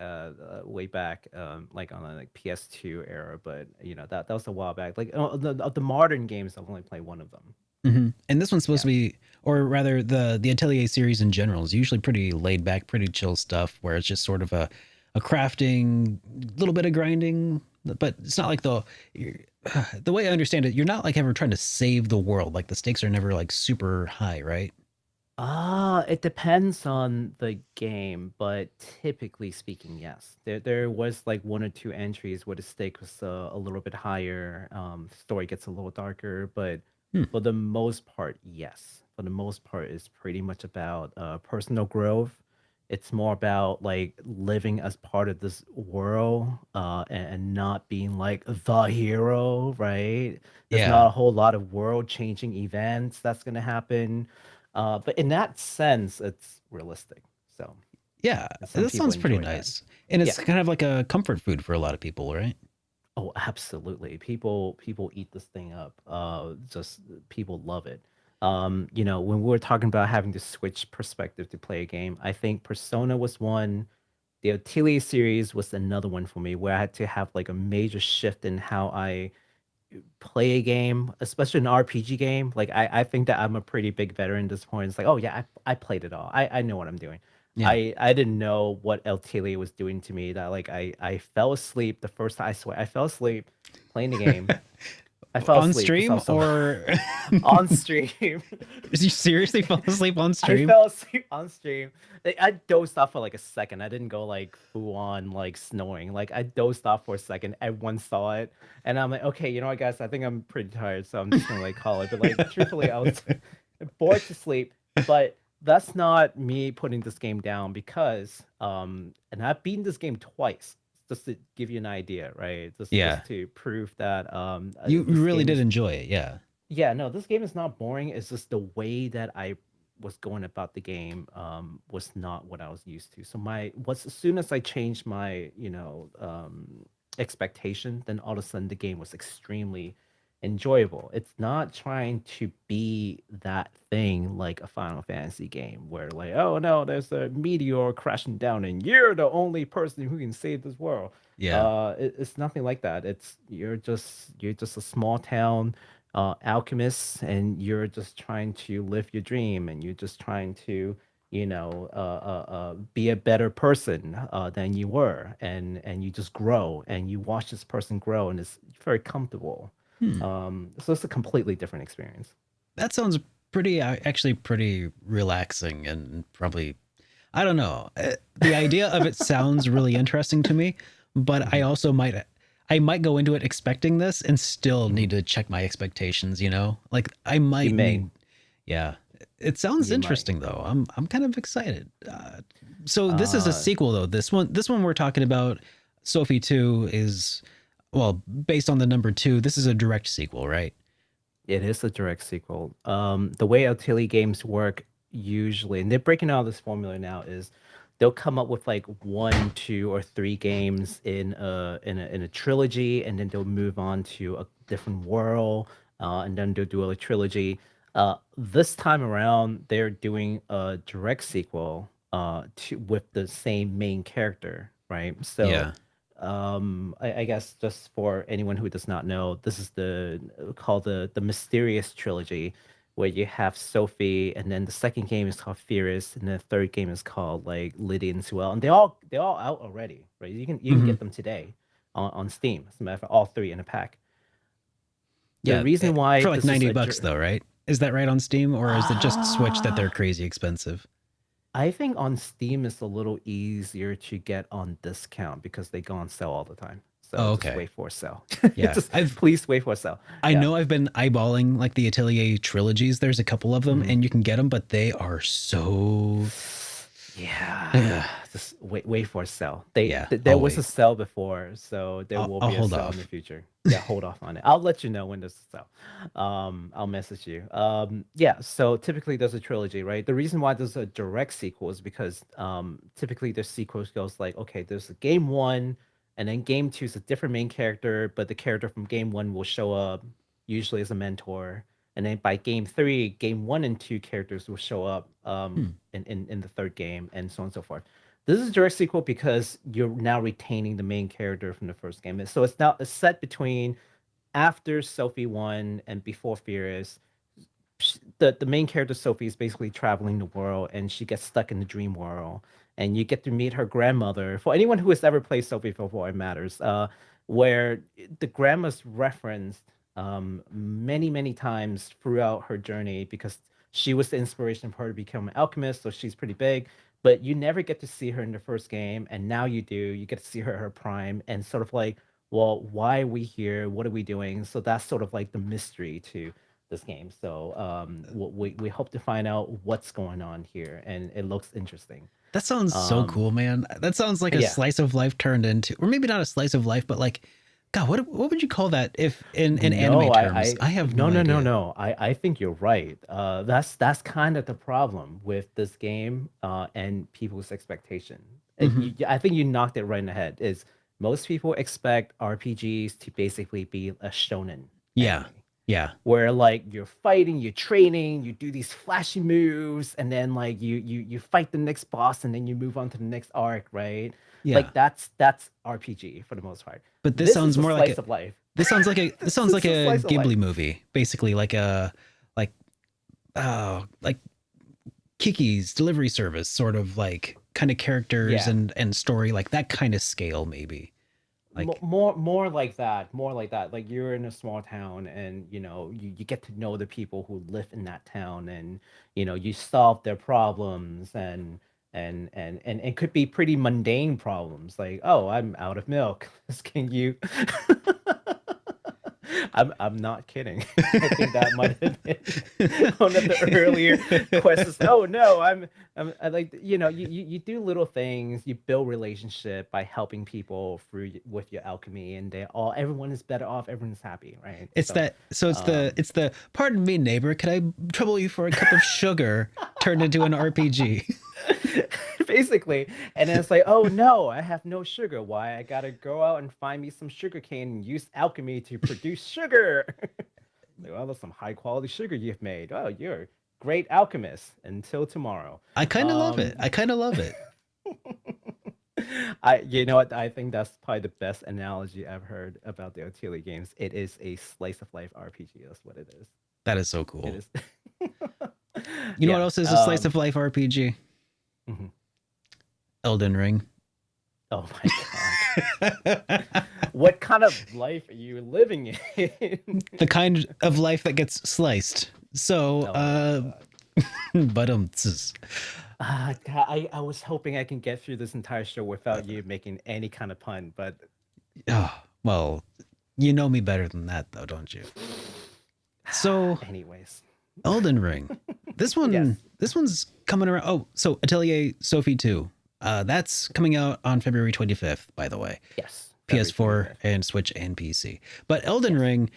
way back, like on the like PS2 era, but that was a while back. Like of the modern games, I've only played one of them. And this one's supposed Yeah. to be, or rather, the Atelier series in general is usually pretty laid back, pretty chill stuff, where it's just sort of a crafting, little bit of grinding, but it's not like the way I understand it, you're not like ever trying to save the world. Like the stakes are never like super high, right? It depends on the game, but typically speaking, yes. There was like one or two entries where the stake was a little bit higher, story gets a little darker, but Hmm. for the most part, yes. For the most part, it's pretty much about personal growth. It's more about like living as part of this world, and not being like the hero, right? There's not Yeah. a whole lot of world-changing events that's gonna happen. But in that sense, it's realistic. So, Yeah. and some That people sounds pretty enjoy that. nice. And Yeah. it's kind of like a comfort food for a lot of people, right? Oh, absolutely. People eat this thing up. Just people love it. When we were talking about having to switch perspective to play a game, I think Persona was one. The Atelier series was another one for me where I had to have like a major shift in how I play a game, especially an RPG game. Like I think that I'm a pretty big veteran at this point. It's like, oh yeah, I played it all. I know what I'm doing. Yeah. I didn't know what El Tele was doing to me. That like I fell asleep the first time. I swear I fell asleep playing the game. I fell On asleep because I stream was so or on stream. did you seriously fall asleep on I stream? fell asleep on stream. Like, I dozed off for like a second. I didn't go like full on like snoring. Like I dozed off for a second. Everyone saw it, and I'm like, okay, you know what, guys? I think I'm pretty tired, so I'm just gonna like call it. But like, truthfully, I was bored to sleep. But that's not me putting this game down because and I've beaten this game twice. Just to give you an idea, right? Just Yeah. just to prove that You this really game did is enjoy it. Yeah. yeah, no, this game is not boring. It's just the way that I was going about the game was not what I was used to. So as soon as I changed my expectation, then all of a sudden the game was extremely enjoyable. It's not trying to be that thing like a Final Fantasy game where like, oh no, there's a meteor crashing down and you're the only person who can save this world. Yeah. It's nothing like that. It's you're just a small town alchemist, and you're just trying to live your dream, and you're just trying to be a better person than you were, and you just grow and you watch this person grow, and it's very comfortable. Hmm. So it's a completely different experience. That sounds actually pretty relaxing and probably, I don't know. The idea of it sounds really interesting to me, but Mhm. I might go into it expecting this and still Mhm. need to check my expectations, Like I You might may. need, yeah. It sounds You might. interesting though. I'm kind of excited. So this is a Uh, sequel though. This one we're talking about, Sophie 2 is, well, based on the number 2, this is a direct sequel, right? it is a direct sequel. The way Atelier games work usually, and they're breaking out this formula now, is they'll come up with like 1, 2, or 3 games in a trilogy, and then they'll move on to a different world, and then they'll do a trilogy. This time around, they're doing a direct sequel with the same main character, right? So Yeah. I guess just for anyone who does not know, this is called the Mysterious Trilogy, where you have Sophie, and then the second game is called Fierce, and the third game is called like Lydia and Suel, and they're all out already, right? You can Hmm. get them today on Steam. As a matter of fact, all 3 in a pack. The Yeah. reason why For like this is $90 though, right? Is that right on Steam, or is it just Switch that they're crazy expensive? I think on Steam it's a little easier to get on discount because they go on sale all the time. So Oh, just okay. wait for a sale. Yeah. Just please wait for a sale. I Yeah. know I've been eyeballing like the Atelier trilogies. There's a couple of them, Mhm. and you can get them, but they are so. Yeah. Just wait for a sale. Yeah, There I'll was a wait. sale before, so there will I'll be a hold sale off. in the future. Yeah, hold off on it. I'll let you know when there's a sale. I'll message you. Yeah, so typically there's a trilogy, right? The reason why there's a direct sequel is because typically the sequel goes like, okay, there's a game 1, and then game 2 is a different main character, but the character from game 1 will show up usually as a mentor. And then by game 3, game 1 and 2 characters will show up Hmm. in the third game, and so on and so forth. This is a direct sequel because you're now retaining the main character from the first game. So it's now a set between after Sophie 1 and before Furious. The main character Sophie is basically traveling the world, and she gets stuck in the dream world, and you get to meet her grandmother. For anyone who has ever played Sophie before, it matters. Where the grandma's referenced many times throughout her journey, because she was the inspiration for her to become an alchemist, so she's pretty big. But you never get to see her in the first game, and now you do. You get to see her at her prime, and sort of like, well, why are we here? What are we doing? So that's sort of like the mystery to this game. So we hope to find out what's going on here, and it looks interesting. That sounds so Um, cool, man. That sounds like a yeah. slice of life turned into, or maybe not a slice of life, but like, God, what would you call that if in No, anime terms? I have no, no no, no, idea. no. I think you're right. That's kind of the problem with this game, and people's expectation. Hmm. I think you knocked it right in the head. Is most people expect RPGs to basically be a shonen Yeah, anime, yeah, where like you're fighting, you're training, you do these flashy moves, and then like you fight the next boss, and then you move on to the next arc, right? yeah. Like that's RPG for the most part. But this This is sounds a more like a slice of life. this sounds like It's a a slice of life. Ghibli movie, basically like oh like Kiki's Delivery Service, sort of like kind of characters Yeah. and story, like that kind of scale, maybe. Like, More like that, like you're in a small town, and you get to know the people who live in that town, and you solve their problems, and it could be pretty mundane problems, like, oh, I'm out of milk. Can you I'm not kidding. I think that might have been one of the earlier questions. Oh no, I like, you do little things, you build relationship by helping people with your alchemy, and everyone is better off, everyone's happy, right? it's So that. So um it's the. Pardon me, neighbor. Could I trouble you for a cup of sugar turned into an RPG? basically, and then it's like, oh no, I have no sugar. Why? I gotta go out and find me some sugar cane and use alchemy to produce sugar. Like, well, that's some high quality sugar you've made. Oh, you're a great alchemist. Until tomorrow. I kind of love it. Um, I kind of love it. you know what? I think that's probably the best analogy I've heard about the Atelier games. It is a slice of life RPG. That's what it is. That is so It cool. is. You know what Yeah. else is a slice of life RPG? Mhm. Elden Ring. Oh my god. What kind of life are you living in? The kind of life that gets sliced. So, Oh my god. but God, I was hoping I can get through this entire show without you making any kind of pun, but well, you know me better than that, though, don't you? So, anyways. Elden Ring. This one, Yes. this one's coming around. Oh, so Atelier Sophie 2. That's coming out on February 25th, by the way. Yes. PS4 and Switch and PC. But Elden Ring,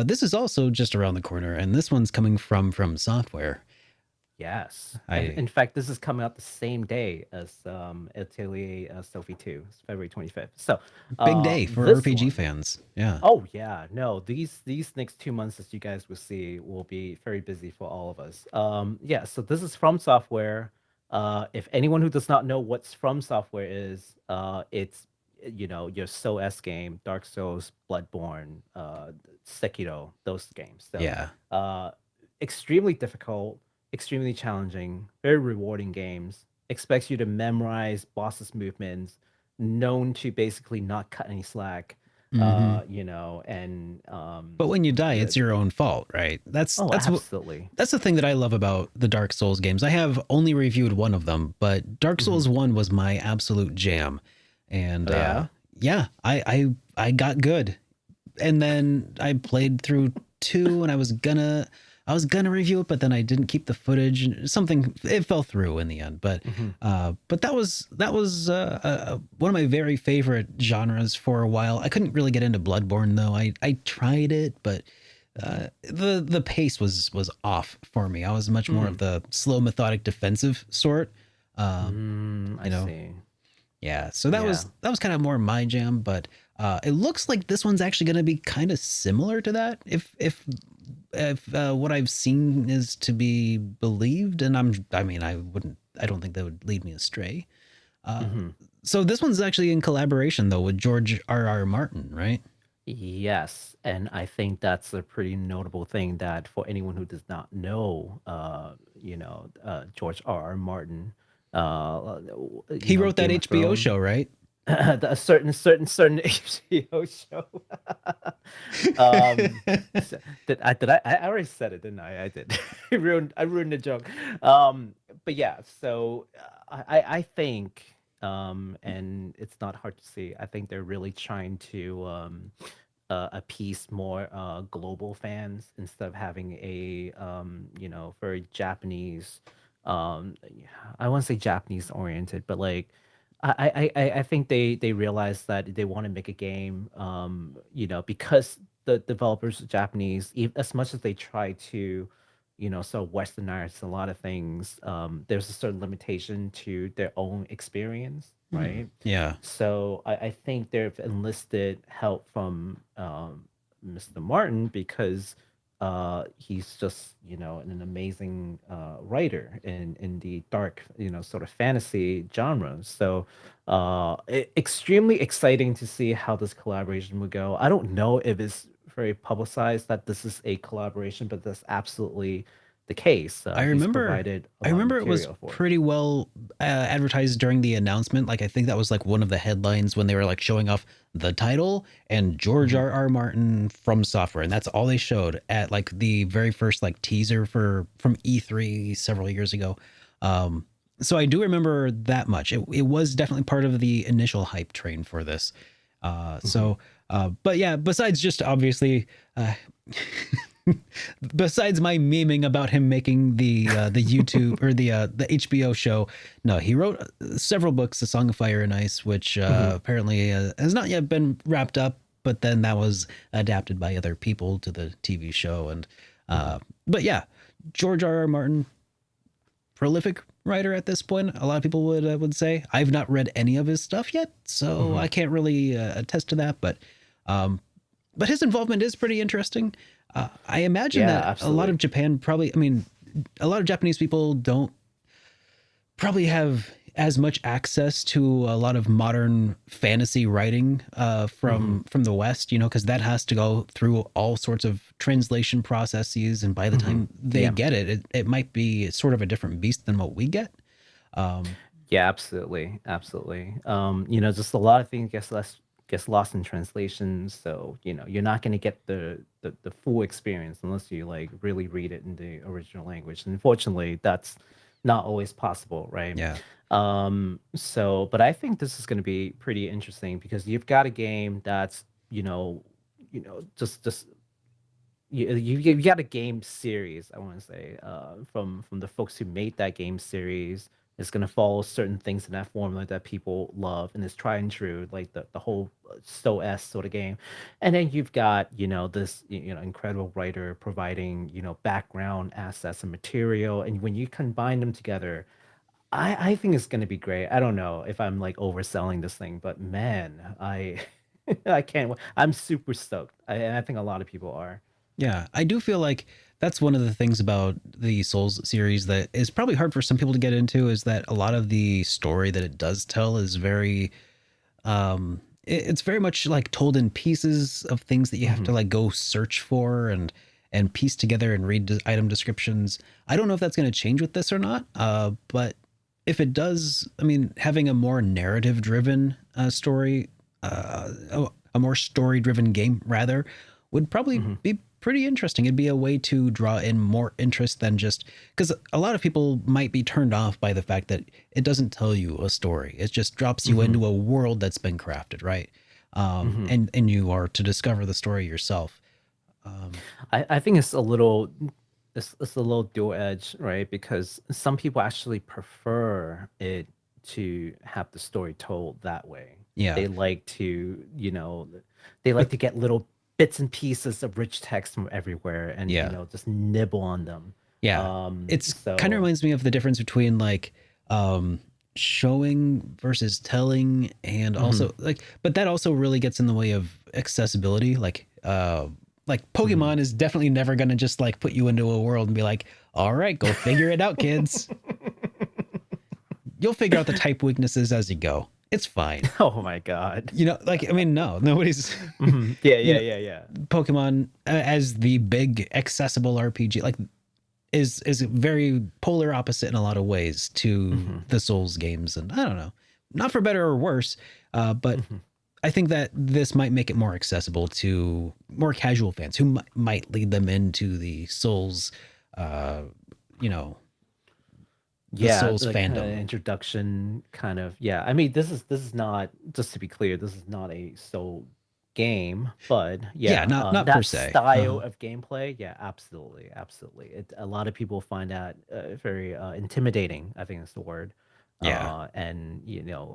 this is also just around the corner, and this one's coming from Software. Yes. And I in fact, this is coming out the same day as Atelier Sophie 2. It's February 25th. So big day for this RPG one, fans. Yeah. oh yeah, no, these next 2 months, as you guys will see, will be very busy for all of us. Yeah, so this is from software. If anyone who does not know what's from software is, it's your Soul-S game, Dark Souls, Bloodborne, Sekiro, those games. So Yeah. extremely difficult, extremely challenging, very rewarding games. Expects you to memorize bosses' movements, known to basically not cut any slack. Hmm. And But when you die, it's the your own fault, right? That's oh, that's what absolutely. that's the thing that I love about the Dark Souls games. I have only reviewed one of them, but Dark Hmm. Souls 1 was my absolute jam. And Oh yeah. yeah, I got good. And then I played through 2 and I was gonna review it, but then I didn't keep the footage and something it fell through in the end. Hmm. But that was one of my very favorite genres for a while. I couldn't really get into Bloodborne though. I tried it, but the pace was off for me. I was much more of Mm. the slow, methodic, defensive sort. Uh, I you know, see. yeah. So that Yeah. was kind of more my jam. But it looks like this one's actually going to be kind of similar to that, if what I've seen is to be believed. And I don't think that would lead me astray. Uh, Hmm. so this one's actually in collaboration though with George R. Martin, right? Yes, and I think that's a pretty notable thing that for anyone who does not know, George R. R. Martin, He wrote that Game of HBO Thrones, show, right? a certain HBO show. um, I already said it, didn't I? I did. I ruined the joke. But yeah, so I think, and it's not hard to see. I think they're really trying to appease more global fans instead of having a very Japanese. Yeah, I won't say Japanese oriented, but like I think they realize that they want to make a game, because the developers are Japanese. As much as they try to, sort of Westernize a lot of things, there's a certain limitation to their own experience, Hmm. right? Yeah. So I think they've enlisted help from Mr. Martin because he's just an amazing writer in the dark sort of fantasy genre. So extremely exciting to see how this collaboration would go. I don't know if it's very publicized that this is a collaboration, but that's absolutely the case. I He's remember provided a I lot of remember it was material for it. pretty well advertised during the announcement. Like I think that was like one of the headlines when they were like showing off the title and George Mhm. R. Martin from software, and that's all they showed at like the very first like teaser from E3 several years ago. So I do remember that much. It was definitely part of the initial hype train for this. Mhm. So but yeah, besides just obviously uh, besides my memeing about him making the YouTube or the HBO show, no, he wrote several books, A Song of Fire and Ice, which Mhm. apparently has not yet been wrapped up, but then that was adapted by other people to the TV show. And Mhm. but yeah, George R. R. Martin, prolific writer at this point. A lot of people would say. I've not read any of his stuff yet, so I Mhm. can't really attest to that. Um, but his involvement is pretty interesting. I imagine Yeah, that a lot of absolutely. Japan probably, I mean, a lot of Japanese people don't probably have as much access to a lot of modern fantasy writing Mhm. from the West, because that has to go through all sorts of translation processes, and by the Mhm. time they Yeah. get it might be sort of a different beast than what we get. Um, Yeah, absolutely. Absolutely. Just a lot of things gets lost in translation. So, you're not gonna get the full experience unless you like really read it in the original language. Unfortunately, that's not always possible, right? yeah. But I think this is gonna be pretty interesting because you've got a game that's, just you got a game series, I want to say, from the folks who made that game series. It's gonna follow certain things in that formula that people love, and it's tried and true, like the whole SOS sort of game. And then you've got, this, incredible writer providing, background assets and material, and when you combine them together, I think it's gonna be great. I don't know if I'm like overselling this thing, but man, I I can't. I'm super stoked. And I think a lot of people are. Yeah, I do feel like that's one of the things about the Souls series that is probably hard for some people to get into, is that a lot of the story that it does tell is very it's very much like told in pieces of things that you have to like go search for and piece together and read item descriptions. I don't know if that's going to change with this or not, but if it does, I mean, having a more narrative driven story, a more story driven game rather, would probably be pretty interesting. It'd be a way to draw in more interest than just, because a lot of people might be turned off by the fact that it doesn't tell you a story. It just drops you into a world that's been crafted, right? And you are to discover the story yourself. I think it's a little it's a little dual edge, right? Because some people actually prefer it to have the story told that way. Yeah. They like to, they like to get little bits and pieces of rich text from everywhere and just nibble on them. Yeah. It's So kind of reminds me of the difference between like showing versus telling, and also like, but that also really gets in the way of accessibility. Like Pokemon is definitely never going to just like put you into a world and be like, all right, go figure it out, kids. You'll figure out the type weaknesses as you go. It's fine. Oh my God. Like, I mean, no, nobody's. Yeah. Pokemon as the big accessible RPG, like, is very polar opposite in a lot of ways to the Souls games, and I don't know, not for better or worse, but I think that this might make it more accessible to more casual fans who might lead them into the Souls, Souls like fandom. introduction kind of. Yeah, I mean, this is not, just to be clear, this is not a Soul game, but not that per se. style of gameplay, absolutely. A lot of people find that very intimidating, I think is the word. And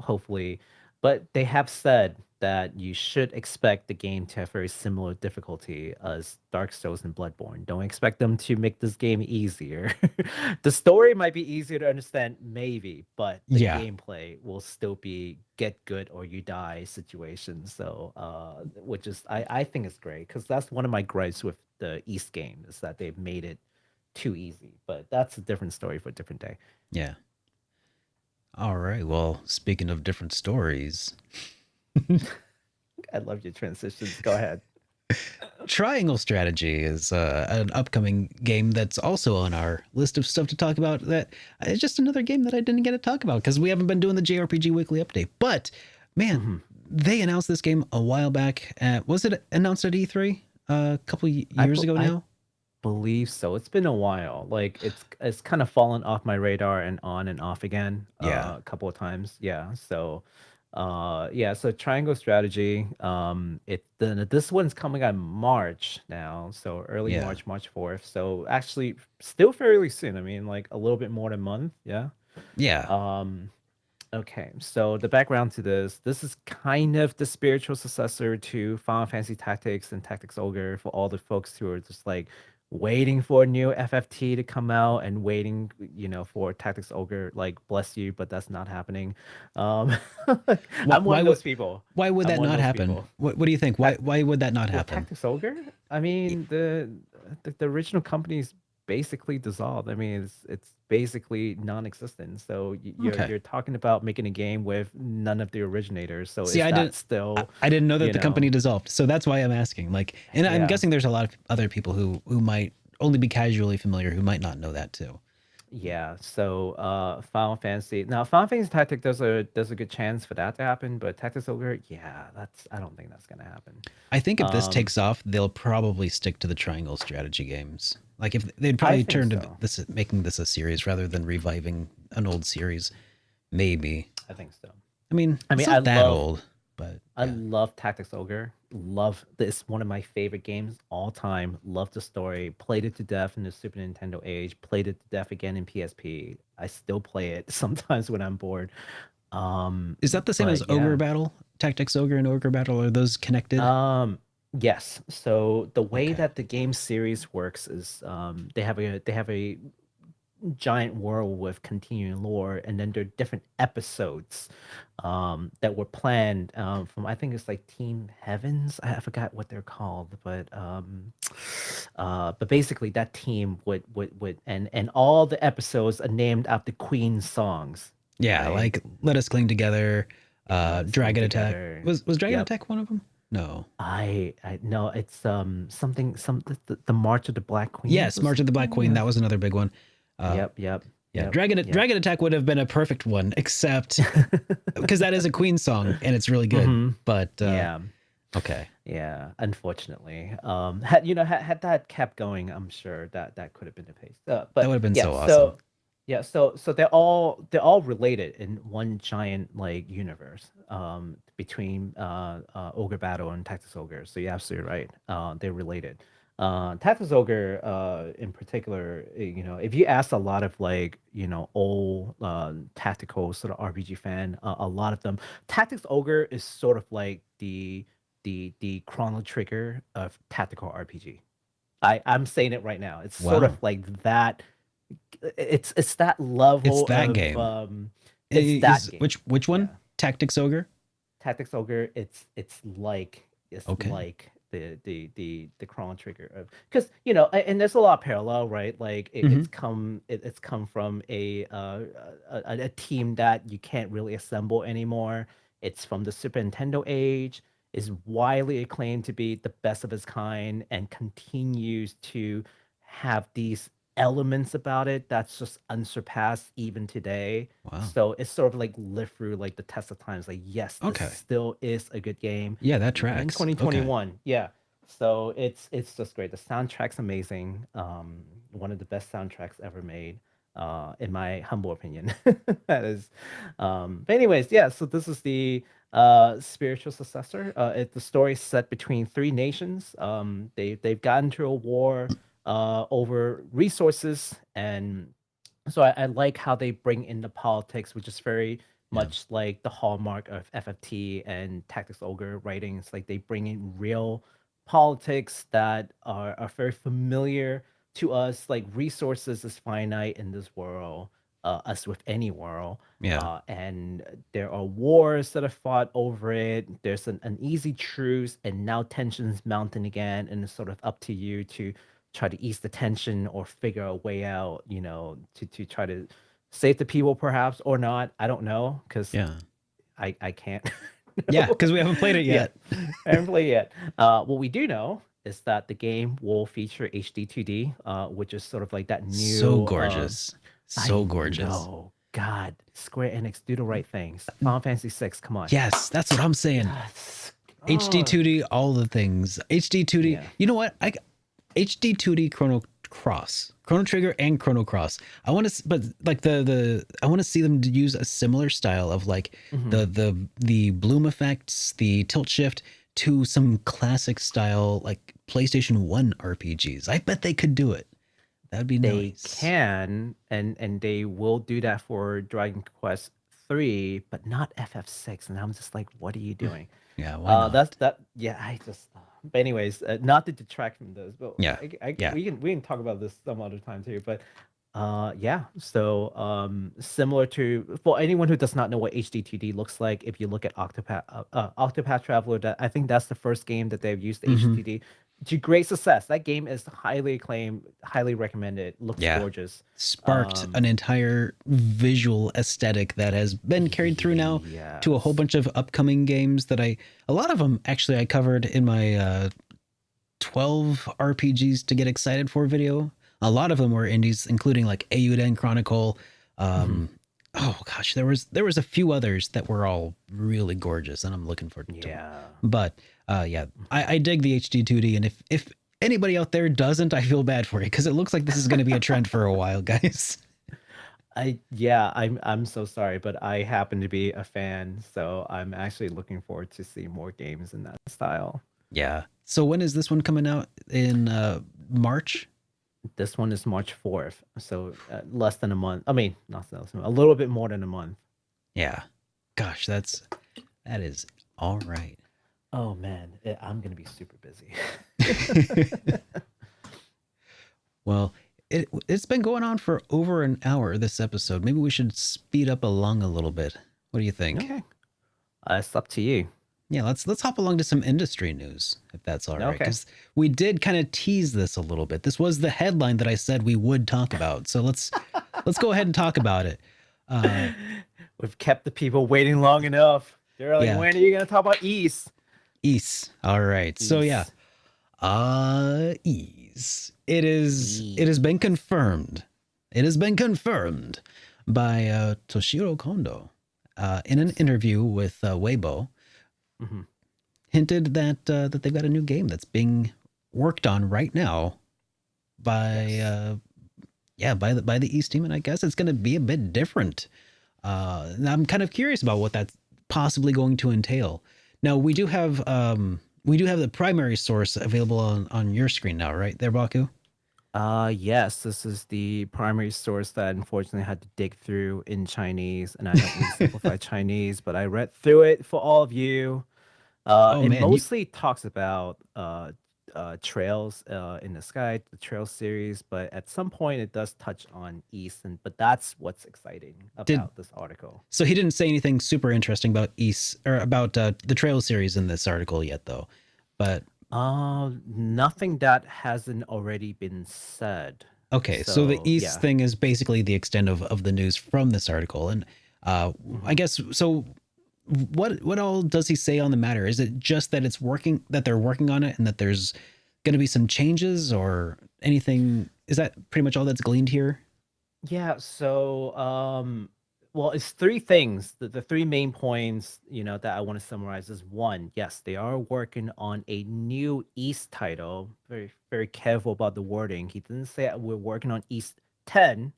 hopefully, but they have said that you should expect the game to have very similar difficulty as Dark Souls and Bloodborne. Don't expect them to make this game easier. The story might be easier to understand, maybe, but the gameplay will still be get good or you die situation. So, which is, I think is great, because that's one of my gripes with the East game, is that they've made it too easy. But that's a different story for a different day. Yeah. All right. Well, speaking of different stories, I love your transitions. Go ahead. Triangle Strategy is an upcoming game that's also on our list of stuff to talk about. That it's just another game that I didn't get to talk about because we haven't been doing the JRPG Weekly Update. But man, they announced this game a while back. Was it announced at E3 a couple years ago now? Believe so. It's been a while. Like it's kind of fallen off my radar and on and off again. A couple of times. So Triangle Strategy. This one's coming out in March now, so early March 4th. So actually still fairly soon. I mean, like a little bit more than a month. Okay, so the background to this is kind of the spiritual successor to Final Fantasy Tactics and Tactics Ogre, for all the folks who are just like waiting for a new FFT to come out and waiting, for Tactics Ogre, like, bless you, but that's not happening. I'm one of those people. Why would that not happen? What do you think? Why would that not happen? Tactics Ogre? I mean, the original company's basically dissolved. I mean, it's basically non-existent. So you're talking about making a game with none of the originators. So I didn't know that the company dissolved. So that's why I'm asking. Like, and I'm guessing there's a lot of other people who might only be casually familiar who might not know that too. Yeah. So Final Fantasy Tactics, there's a good chance for that to happen, but Tactics Ogre, I don't think that's gonna happen. I think if this takes off, they'll probably stick to the Triangle Strategy games. Like, if they'd probably turn to this, making this a series rather than reviving an old series. Maybe. I think so. I mean, it's not that old, but I love Tactics Ogre. love this. One of my favorite games all time. Love the story. Played it to death in the Super Nintendo age. Played it to death again in PSP. I still play it sometimes when I'm bored. Is that the same as But Ogre yeah. Battle? Tactics Ogre and Ogre Battle, are those connected? Yes. So the way Okay. that the game series works is they have a giant world with continuing lore, and then there are different episodes that were planned from, I think it's like Team Heavens. I forgot what they're called, but basically that team would and all the episodes are named after Queen songs, Yeah, right? like Let Us Cling Together, Let Us Cling Dragon Attack. Together. Was Dragon Yep. Attack one of them? No. I know it's something the March of the Black Queens Yes, or March of the Black Queen. something. That was another big one. Uh, Yep, yep, yeah, yep, yep. Dragon Attack would have been a perfect one, except because that is a Queen song and it's really good. hmm But Yeah, okay, yeah. Unfortunately, had that kept going, I'm sure that could have been the case. that But would have been yeah, so awesome. so they're all related in one giant like universe. Between Ogre Battle and Tactics Ogre. So you're absolutely right. They're related. Tactics Ogre, in particular, if you ask a lot of like old tactical sort of RPG fan, a lot of them, Tactics Ogre is sort of like the Chrono Trigger of tactical RPG. I'm saying it right now. It's sort of Wow, like that. It's that it's level that of game. it's that Is game. which one? Yeah. Tactics Ogre. Tactics Ogre, it's Okay. like the Chrono Trigger of, because and there's a lot of parallel, right? Like Hmm. it's come from a team that you can't really assemble anymore. It's from the Super Nintendo age, is widely acclaimed to be the best of its kind, and continues to have these elements about it that's just unsurpassed even today. Wow. So it's sort of like lived through like the test of times. Like, yes, this Okay. still is a good game, Yeah, that even in tracks. Okay. 2021. Yeah. So it's just great. The soundtrack's amazing. One of the best soundtracks ever made, in my humble opinion. That is. But anyways, yeah. So this is the spiritual successor. The story's set between three nations. They've gotten into a war over resources, and so I like how they bring in the politics, which is very Yeah. much like the hallmark of FFT and Tactics Ogre writing. It's like they bring in real politics that are very familiar to us. Like, resources is finite in this world, as with any world. Yeah. And there are wars that are fought over it. There's an easy truce, and now tensions mounting again, and it's sort of up to you to try to ease the tension or figure a way out, to try to save the people, perhaps, or not. I don't know, because Yeah. I can't. Yeah, know. because we haven't played it Yeah, yet. I haven't played yet. What we do know is that the game will feature HD 2D, which is sort of like that So new. gorgeous. I So gorgeous. know, God, Square Enix, do the right things. Final Fantasy 6, come on. Yes, that's what I'm saying. Yes. HD Oh, 2D, all the things. HD 2D. yeah. You know what? HD 2D Chrono Trigger and Chrono Cross. I want to, but like I want to see them use a similar style of like Mhm. the bloom effects, the tilt shift to some classic style like PlayStation 1 RPGs. I bet they could do it. That'd be They nice. can, and they will do that for Dragon Quest 3, but not FF6. And I'm just like, what are you doing? Yeah, why not? That's that. Yeah, I just. But anyways, not to detract from this, but Yeah. Yeah. we can talk about this some other time too. But yeah. So similar to, for anyone who does not know what HD2D looks like, if you look at Octopath Traveler, that I think that's the first game that they've used the Hmm. HD2D to great success. That game is highly acclaimed, highly recommended. Looks Yeah. gorgeous. Sparked an entire visual aesthetic that has been carried through now to a whole Yes. bunch of upcoming games that a lot of them actually I covered in my 12 RPGs to get excited for video. A lot of them were indies, including like Eiyuden Chronicle. Mhm. Um, oh gosh, there was a few others that were all really gorgeous, and I'm looking forward to them. Yeah. But yeah, I dig the HD 2D, and if anybody out there doesn't, I feel bad for you because it looks like this is going to be a trend for a while, guys. I'm so sorry, but I happen to be a fan, so I'm actually looking forward to see more games in that style. Yeah. So when is this one coming out? In March? This one is March 4th, so less than a month. I mean, not less than a little bit more than a month. Yeah. Gosh, that is all right. Oh man, I'm gonna be super busy. Well, it's been going on for over an hour, this episode. Maybe we should speed up along a little bit. What do you think? Okay, it's up to you. Yeah, let's hop along to some industry news, if that's all right. Okay. Because we did kind of tease this a little bit. This was the headline that I said we would talk about. So let's go ahead and talk about it. We've kept the people waiting long enough. They're like, Yeah. when are you gonna talk about East? Ease. All right. So yeah. East. Ease. It has been confirmed. It has been confirmed by Toshihiro Kondo in an interview with Weibo. Mm-hmm. Hinted that they've got a new game that's being worked on right now by by the East team, and I guess it's going to be a bit different. And I'm kind of curious about what that's possibly going to entail. Now we do have the primary source available on your screen now, right there, Baku? Yes, this is the primary source that unfortunately I had to dig through in Chinese, and I don't really simplify Chinese, but I read through it for all of you. Oh It man, mostly talks about trails in the sky, the trail series, but at some point it does touch on East, but that's what's exciting about this article. so he didn't say anything super interesting about East or about the Trail series in this article yet, though. But Nothing that hasn't already been said. okay, so the East yeah. thing is basically the extent of the news from this article, and I guess so. What all does he say on the matter? Is it just that they're working on it, and that there's going to be some changes or anything? Is that pretty much all that's gleaned here? Yeah, so well, it's three things. The three main points, that I want to summarize is one, yes, they are working on a new East title. Very, very careful about the wording. He didn't say we're working on East 10.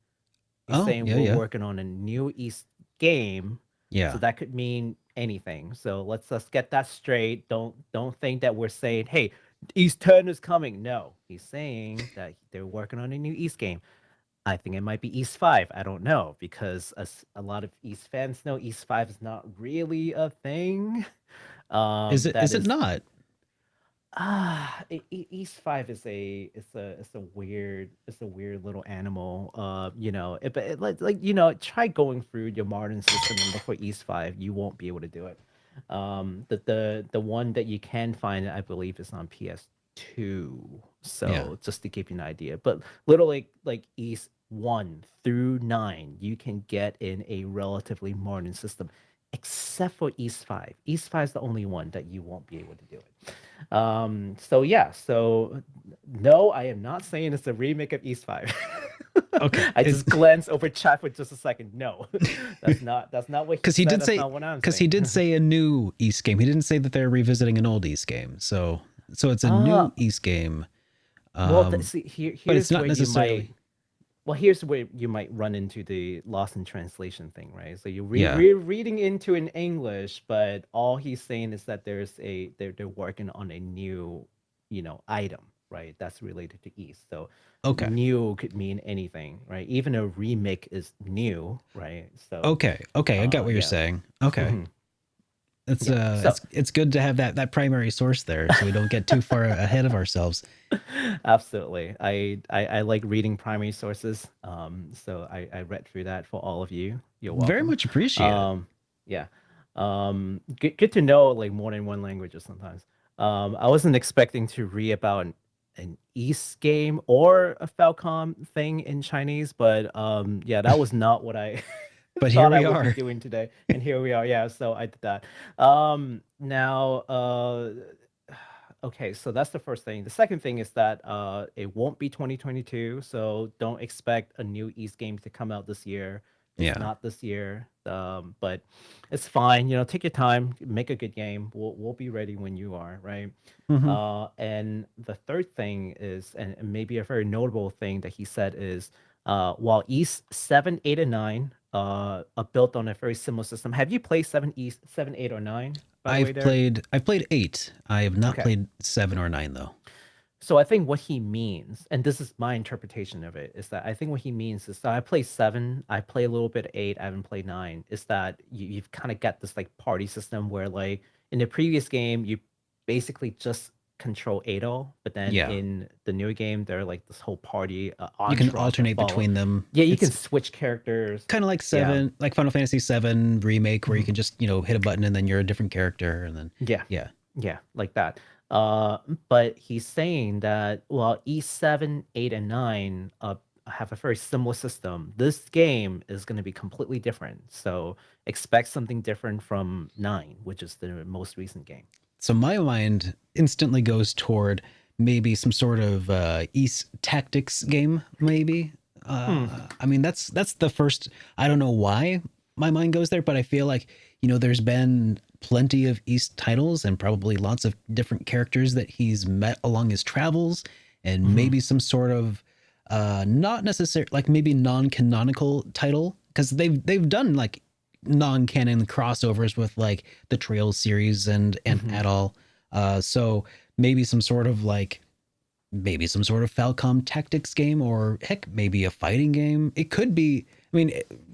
He's saying we're working on a new East game. Yeah. So that could mean anything. So let's get that straight. Don't think that we're saying, hey, East 10 is coming. No, he's saying that they're working on a new East game. I think it might be East 5. I don't know, because a lot of East fans know East 5 is not really a thing. Is it not? East 5 is a weird little animal. Try going through your modern system and look for East 5. You won't be able to do it. The one that you can find, I believe, is on PS2. So just to give you an idea, but literally like East 1 through 9, you can get in a relatively modern system, except for East 5. East 5 is the only one that you won't be able to do it. So no, I am not saying it's a remake of East 5. Okay. I just glanced over chat for just a second. No, that's not what he said. Because he did say a new East game. He didn't say that they're revisiting an old East game. So it's a new East game. Here's but it's not where necessarily. here's where you might run into the lost in translation thing, right? So you're reading into in English, but all he's saying is that they're working on a new, item, right? That's related to East. So new could mean anything, right? Even a remake is new, right? So Okay, I got what you're saying. Okay. It's good to have that primary source there, so we don't get too far ahead of ourselves. Absolutely. I like reading primary sources. So I read through that for all of you. You're welcome. Very much appreciate Yeah. Good to know like more than one languages sometimes. I wasn't expecting to read about an East game or a Falcom thing in Chinese, but that was not what I But here we I would are be doing today. And here we are. Yeah, so I did that. Now okay, so that's the first thing. The second thing is that it won't be 2022, so don't expect a new East game to come out this year. It's not this year, but it's fine. Take your time, make a good game. We'll be ready when you are, right? And the third thing is, and maybe a very notable thing that he said is, while East 7, 8, and 9 are built on a very similar system. Have you played 7 East, 7, 8, or 9? By the way, there. I've played 8. I have not Okay. played 7 or 9 though. So I think what he means, and this is my interpretation of it, is that I think what he means is that I play 7, I play a little bit of 8, I haven't played 9, is that you've kind of got this like party system where like in the previous game, you basically just control Ado, but then Yeah. in the newer game, they're like this whole party. You can entourage that alternate follow. between them. Yeah, you can It's switch characters. kind of like 7, like Final Fantasy 7 remake, where you can just, hit a button and then you're a different character, and then Yeah, like that. But he's saying that while E7, 8, and 9 have a very similar system, this game is going to be completely different. So expect something different from 9, which is the most recent game. So my mind instantly goes toward maybe some sort of East tactics game, maybe. I mean, that's the first. I don't know why my mind goes there, but I feel like there's been plenty of East titles and probably lots of different characters that he's met along his travels, and maybe some sort of not necessarily like maybe non-canonical title, because they've done like non-canon crossovers with like the Trails series and Adol. So maybe some sort of Falcom tactics game, or heck, maybe a fighting game. It could be. I mean,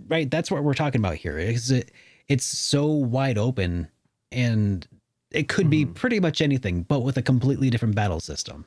right? That's what we're talking about here. It's so wide open, and it could be pretty much anything, but with a completely different battle system.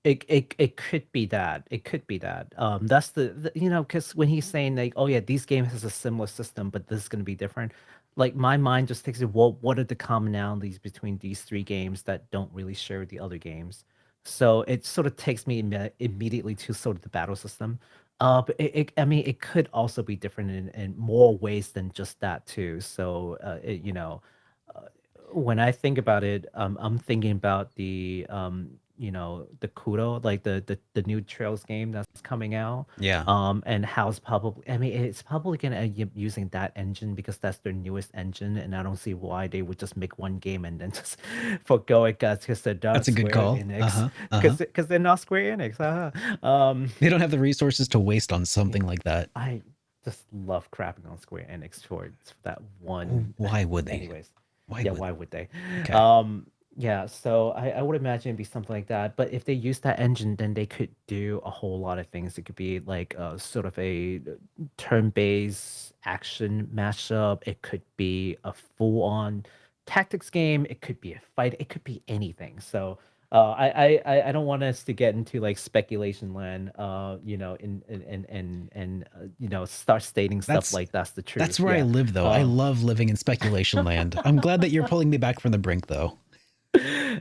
It could be that. It could be that. That's the because when he's saying like, oh yeah, these games has a similar system, but this is going to be different. Like my mind just takes it. Well, what are the commonalities between these 3 games that don't really share with the other games? So it sort of takes me immediately to sort of the battle system. But I mean, it could also be different in more ways than just that too. So when I think about it, I'm thinking about the the Kudo, like the new Trails game that's coming out. Yeah. And how's probably, I mean, it's probably gonna end up using that engine because that's their newest engine, and I don't see why they would just make one game and then just forgo it because they're not That's a good Square call. Enix. Because they're not Square Enix. They don't have the resources to waste on something like that. I just love crapping on Square Enix for that one. Why would they? Anyways, Why would they? Okay. Yeah, so I would imagine it'd be something like that. But if they use that engine, then they could do a whole lot of things. It could be like sort of a turn-based action mashup. It could be a full-on tactics game. It could be a fight. It could be anything. So I don't want us to get into like speculation land. Start stating stuff like that's the truth. That's where I live, though. I love living in speculation land. I'm glad that you're pulling me back from the brink, though.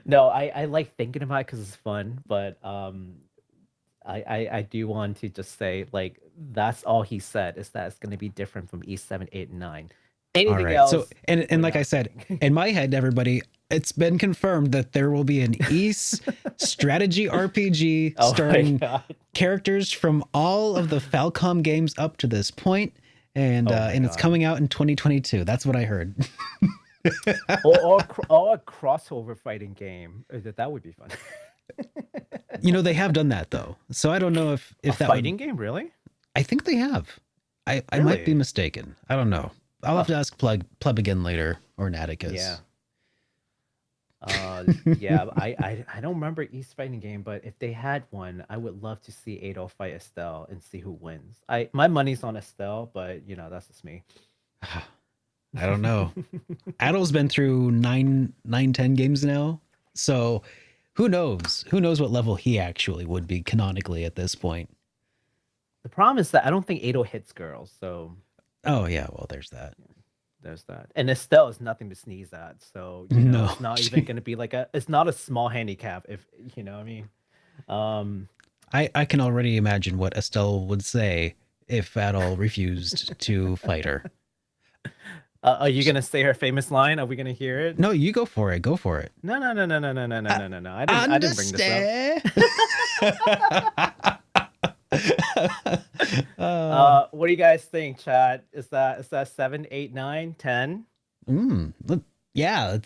No, I like thinking about it because it's fun, but I do want to just say like that's all he said is that it's going to be different from E7, 8, and 9. Anything else? So and like I said, in my head, everybody, it's been confirmed that there will be an East strategy RPG starring characters from all of the Falcom games up to this point, and it's coming out in 2022. That's what I heard. or a crossover fighting game. That would be fun. They have done that though, so I don't know if that fighting game really. I think they have. I might be mistaken. I don't know. I'll have to ask Plub again later, or Naticus. Yeah. I don't remember East fighting game, but if they had one, I would love to see Adolf fight Estelle and see who wins. My money's on Estelle, but that's just me. I don't know. Adol's been through 10 games now, so who knows? Who knows what level he actually would be canonically at this point? The problem is that I don't think Adol hits girls, so. Oh yeah, well there's that. There's that, and Estelle is nothing to sneeze at, so it's not even going to be like it's not a small handicap, if you know what I mean. I can already imagine what Estelle would say if Adol refused to fight her. Are you gonna say her famous line? Are we gonna hear it? No, you go for it. Go for it. No. I didn't bring this up. What do you guys think, chat? Is that 7, 8, 9, 10? Yeah,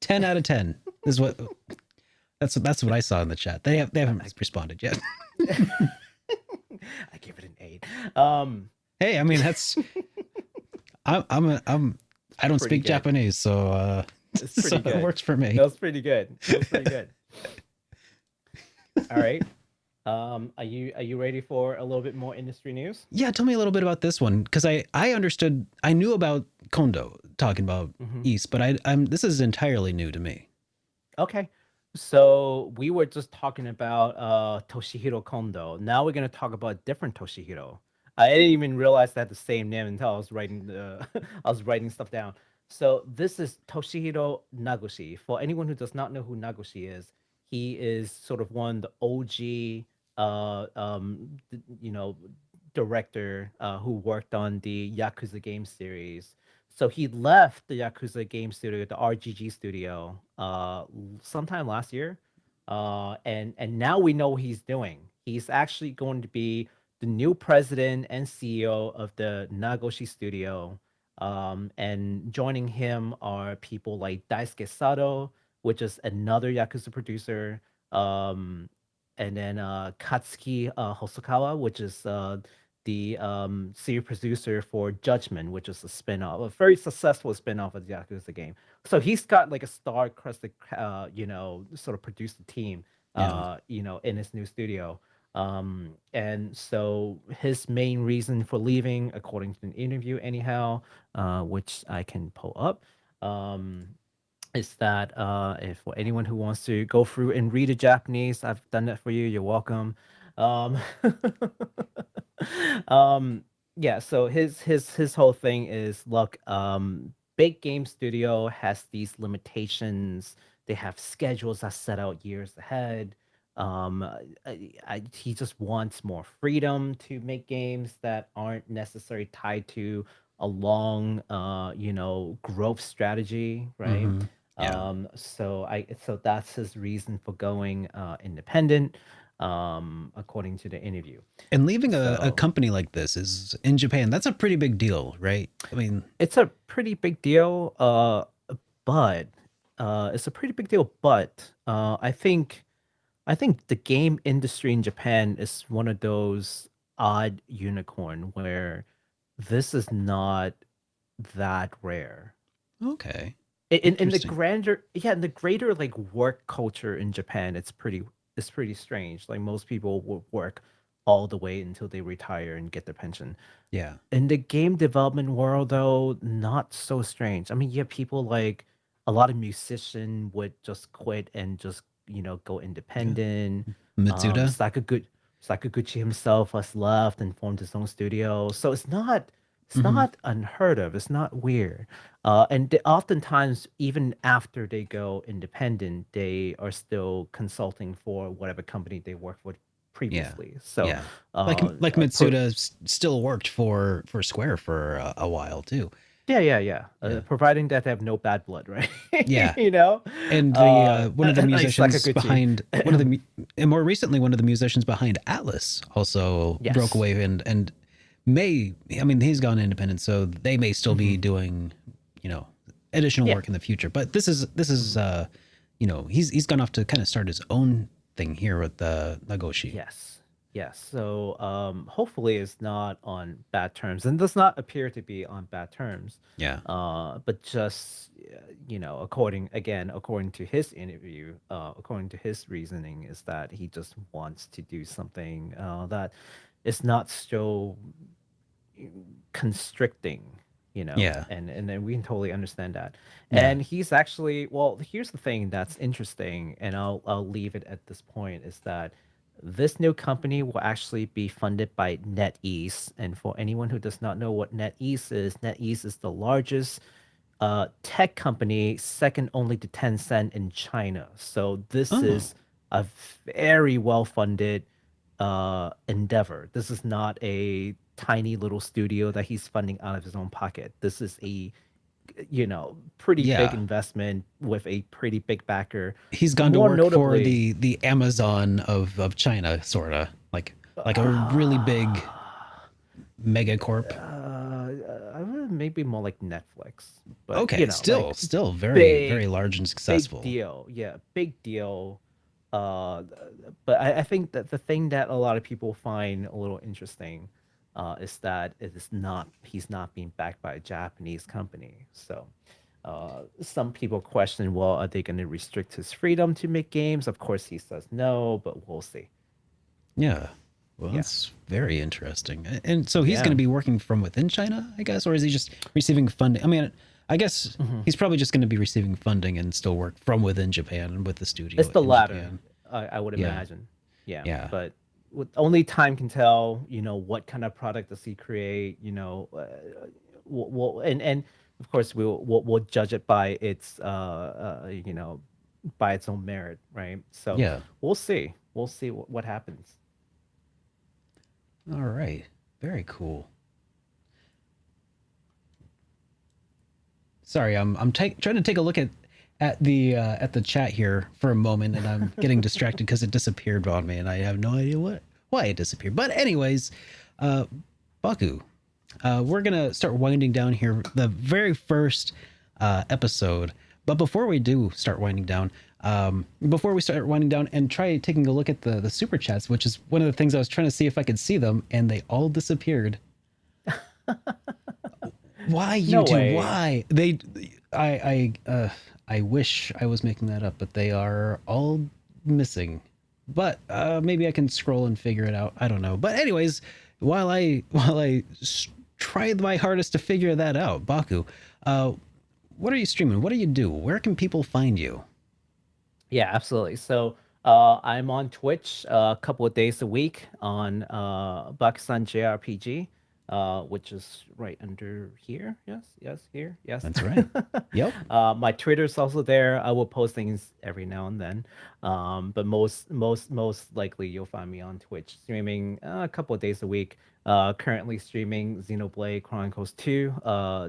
10 out of 10 is what. That's what I saw in the chat. They haven't responded yet. I give it an 8. Hey, I mean that's I don't Pretty speak good. Japanese, so It's so pretty it good. works for me. That was pretty good. That was pretty good. All right. Are you ready for a little bit more industry news? Yeah, tell me a little bit about this one because I knew about Kondo talking about Hmm. East, but I'm this is entirely new to me. Okay. So we were just talking about Toshihiro Kondo. Now we're gonna talk about a different Toshihiro. I didn't even realize they had the same name until I was writing the I was writing stuff down. So this is Toshihiro Nagoshi. For anyone who does not know who Nagoshi is, he is sort of one of the OG you know, director who worked on the Yakuza game series. So he left the Yakuza game studio, the RGG studio, sometime last year, and now we know what he's doing. He's actually going to be the new president and CEO of the Nagoshi studio. And joining him are people like Daisuke Sato, which is another Yakuza producer, um, and then Katsuki Hosokawa, which is the senior producer for Judgment, which is a spin-off, a very successful spin-off of the Yakuza game. So he's got like a star-crusted, sort of producer team, Yeah. in his new studio. And so his main reason for leaving, according to an interview, anyhow, which I can pull up, is that if for anyone who wants to go through and read the Japanese, I've done that for you. You're welcome. Um, um, yeah. So his whole thing is, look, big game studio has these limitations. They have schedules that set out years ahead. He just wants more freedom to make games that aren't necessarily tied to a long, growth strategy, right? Mm-hmm. Yeah. So that's his reason for going independent, according to the interview. And leaving a So company like this is in Japan, that's a pretty big deal, right? I mean, it's a pretty big deal, but it's a pretty big deal. But I think the game industry in Japan is one of those odd unicorn where this is not that rare. okay. In the Interesting. grander, yeah, in the greater like work culture in Japan, it's pretty strange. Like most people will work all the way until they retire and get their pension. Yeah. In the game development world, though, not so strange. I mean, you have people like a lot of musicians would just quit and just go Yeah. independent. Mitsuda. Sakaguchi himself has left and formed his own studio, so it's Mm-hmm. not unheard of. It's not weird. And oftentimes, even after they go independent, they are still consulting for whatever company they worked with Yeah. previously. So, Yeah. Like Mitsuda still worked for Square for a while too. yeah, yeah, yeah. Yeah. Providing that they have no bad blood, right? Yeah. you know, And the one of the like musicians Sakaguchi. behind and more recently one of the musicians behind Atlas also broke Yes. away and may, I mean, he's gone independent, so they may still be Hmm. doing, you know, additional Yeah. work in the future. But this is he's gone off to kind of start his own thing here with the Nagoshi. Yes. Yes. So hopefully it's not on bad terms and does not appear to be on bad terms. Yeah. But just according to his interview, according to his reasoning, is that he just wants to do something that is not so constricting, Yeah. and then we can totally understand that. Yeah. And he's actually, well, here's the thing that's interesting, and I'll leave it at this point, is that this new company will actually be funded by NetEase. And for anyone who does not know what NetEase is the largest tech company, second only to Tencent in China. So this Oh. is a very well funded endeavor. This is not a tiny little studio that he's funding out of his own pocket. This is a pretty big Yeah. investment with a pretty big backer. He's gone to More work for notably, the Amazon of China, sorta. Like a really big megacorp. maybe more like Netflix, but Okay, like still very, big very large and big successful. deal. Yeah, big deal. uh, but I think that the thing that a lot of people find a little interesting is that it is not he's not being backed by a Japanese company. So some people question, well, are they going to restrict his freedom to make games? Of course, he says no, but we'll see. Yeah. Well, Yeah, that's very interesting. And so he's going yeah. to be working from within China, I guess, or is he just receiving funding? I mean, I guess Mhm. he's probably just going to be receiving funding and still work from within Japan with the It's studio the in latter, Japan. I would Yeah. imagine. Yeah, Yeah. but only time can tell. What kind of product does he create? And of course we'll judge it by its by its own merit, right? So Yeah. we'll see. We'll see what happens. All right. Very cool. Sorry, trying to take a look at the chat here for a moment, and I'm getting distracted because it disappeared on me, and I have no idea why it disappeared. But anyways, uh, Baku, we're gonna start winding down here. The very first episode, but before we do start winding down, before we start winding down and try taking a look at the super chats, which is one of the things I was trying to see if I could see them, and they all disappeared. Why, No YouTube? way. Why I wish I was making that up, but they are all missing. But maybe I can scroll and figure it out. I don't know. But anyways, while I tried my hardest to figure that out, Baku, uh, what are you streaming? What do you do? Where can people find you? Yeah, absolutely. So I'm on Twitch a couple of days a week on BakusanJRPG, which is right under here. Yes, yes, here, yes. That's right. Yep. My Twitter's also there. I will post things every now and then, but most likely you'll find me on Twitch streaming a couple of days a week. Currently streaming Xenoblade Chronicles 2,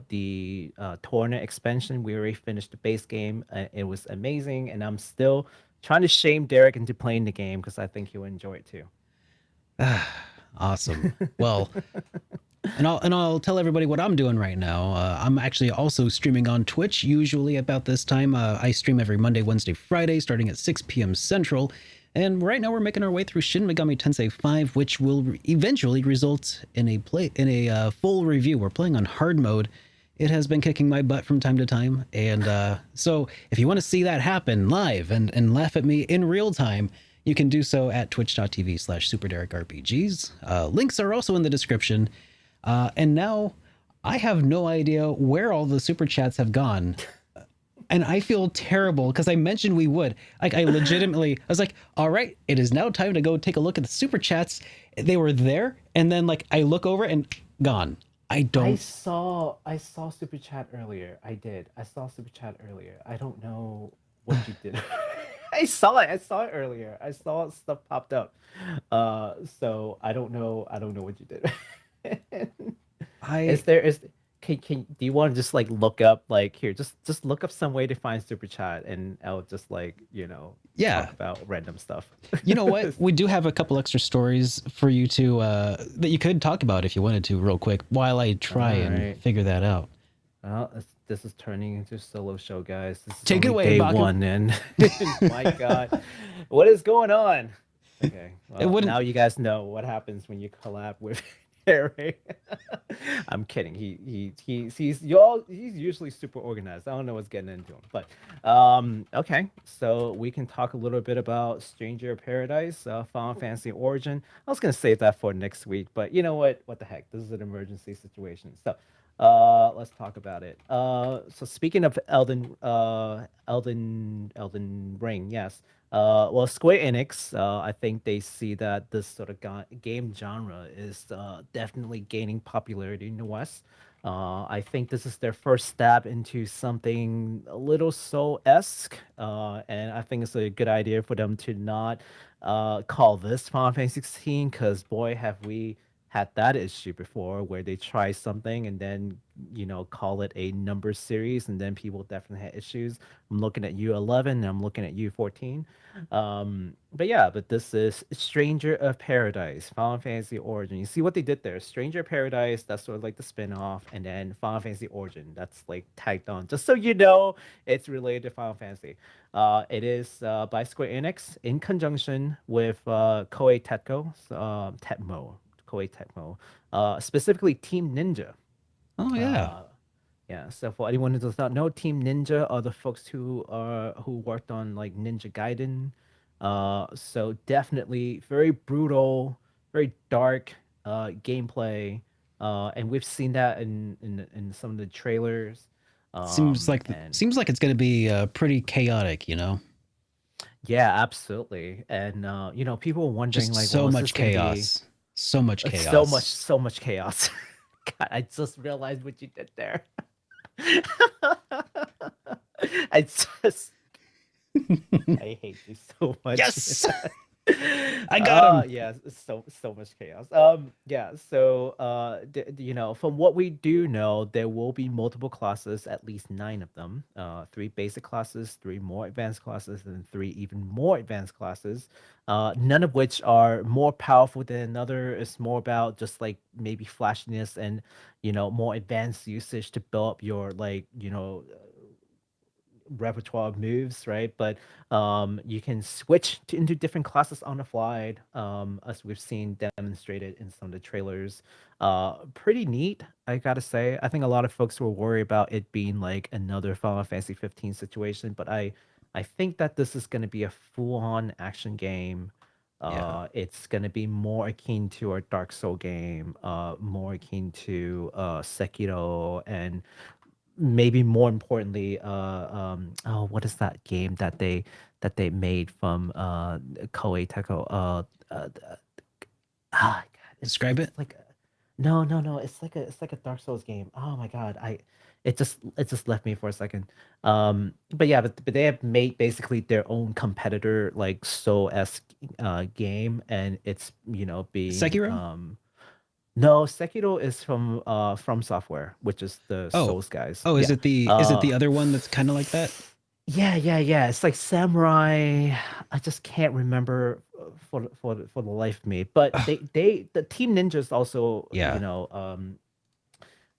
the tournament expansion. We already finished the base game. It was amazing, and I'm still trying to shame Derek into playing the game because I think he'll enjoy it too. Awesome. Well, and I'll tell everybody what I'm doing right now. I'm actually also streaming on Twitch, usually about this time. I stream every Monday, Wednesday, Friday, starting at 6 p.m. Central. And right now we're making our way through Shin Megami Tensei 5, which will eventually result in a full review. We're playing on hard mode. It has been kicking my butt from time to time, and so if you want to see that happen live and laugh at me in real time, you can do so at twitch.tv/SuperDerekRPGs. Links are also in the description. And now I have no idea where all the super chats have gone. And I feel terrible because I mentioned we would. Like, I was like, all right, it is now time to go take a look at the super chats. They were there. And then, like, I look over and gone. I I don't. saw Super Chat earlier. I did. I saw Super Chat earlier. I don't know what you did. I saw it. I saw it earlier. I saw stuff popped up. So I don't know. I don't know what you did. I, is can do you want to just like look up like here just look up some way to find Super Chat and I'll just like yeah. talk about random stuff. You know what? We do have a couple extra stories for you to, that you could talk about if you wanted to, real quick, while I try and Alright. figure that out. Well, this is turning into a solo show, guys. This is Take it only away, day Baku. one, and my God, what is going on? Okay, It well, wouldn't. now you guys know what happens when you collab with Harry. I'm kidding. He's usually super organized. I don't know what's getting into him, but okay. So we can talk a little bit about Stranger of Paradise, Final Fantasy Origin. I was gonna save that for next week, but you know what? What the heck? This is an emergency situation. So let's talk about it. So speaking of Elden Ring, yes. Well, Square Enix, I think they see that this sort of game genre is definitely gaining popularity in the West. I think this is their first stab into something a little Soul-esque, and I think it's a good idea for them to not call this Final Fantasy 16, because boy, have we had that issue before where they try something and then call it a number series, and then people definitely had issues. I'm looking at U11 and I'm looking at U14. But yeah, but this is Stranger of Paradise, Final Fantasy Origin. You see what they did there? Stranger of Paradise, that's sort of like the spin-off, and then Final Fantasy Origin, that's like tagged on, just so you know it's related to Final Fantasy. It is by Square Enix in conjunction with Koei Tecmo, specifically Team Ninja. Oh yeah. Yeah, so for anyone who does not know, Team Ninja are the folks who worked on like Ninja Gaiden. So definitely very brutal, very dark gameplay, and we've seen that in some of the trailers. And Seems like it's going to be pretty chaotic, yeah, absolutely. And people were wondering Just like, well, so is this much gonna be chaos. So much chaos. so much chaos? God, I just realized what you did there. I just I hate you so much. Yes. I got him. Yeah, so much chaos. Yeah, so from what we do know, there will be multiple classes, at least 9 of them. 3 basic classes, 3 more advanced classes, and 3 even more advanced classes. None of which are more powerful than another. It's more about just like maybe flashiness and more advanced usage to build up your like repertoire of moves, right? But you can switch into different classes on the fly, as we've seen demonstrated in some of the trailers. Pretty neat, I gotta say. I think a lot of folks were worried about it being like another Final Fantasy 15 situation, but I think that this is going to be a full-on action game. Yeah. It's going to be more akin to a Dark Soul game, more akin to Sekiro, and maybe more importantly, oh, what is that game that they made from Koei Tecmo? God, Describe it. it's like no, it's like a Dark Souls game. Oh my God, it just left me for a second. But yeah, but they have made basically their own competitor like Soul-esque game, and it's being Sekiro? no, Sekiro is from Software, which is the Oh. Souls guys. Oh, Yeah. is it the other one that's kind of like that? Yeah. It's like samurai. I just can't remember for the life of me. But Ugh, the Team Ninja is also yeah.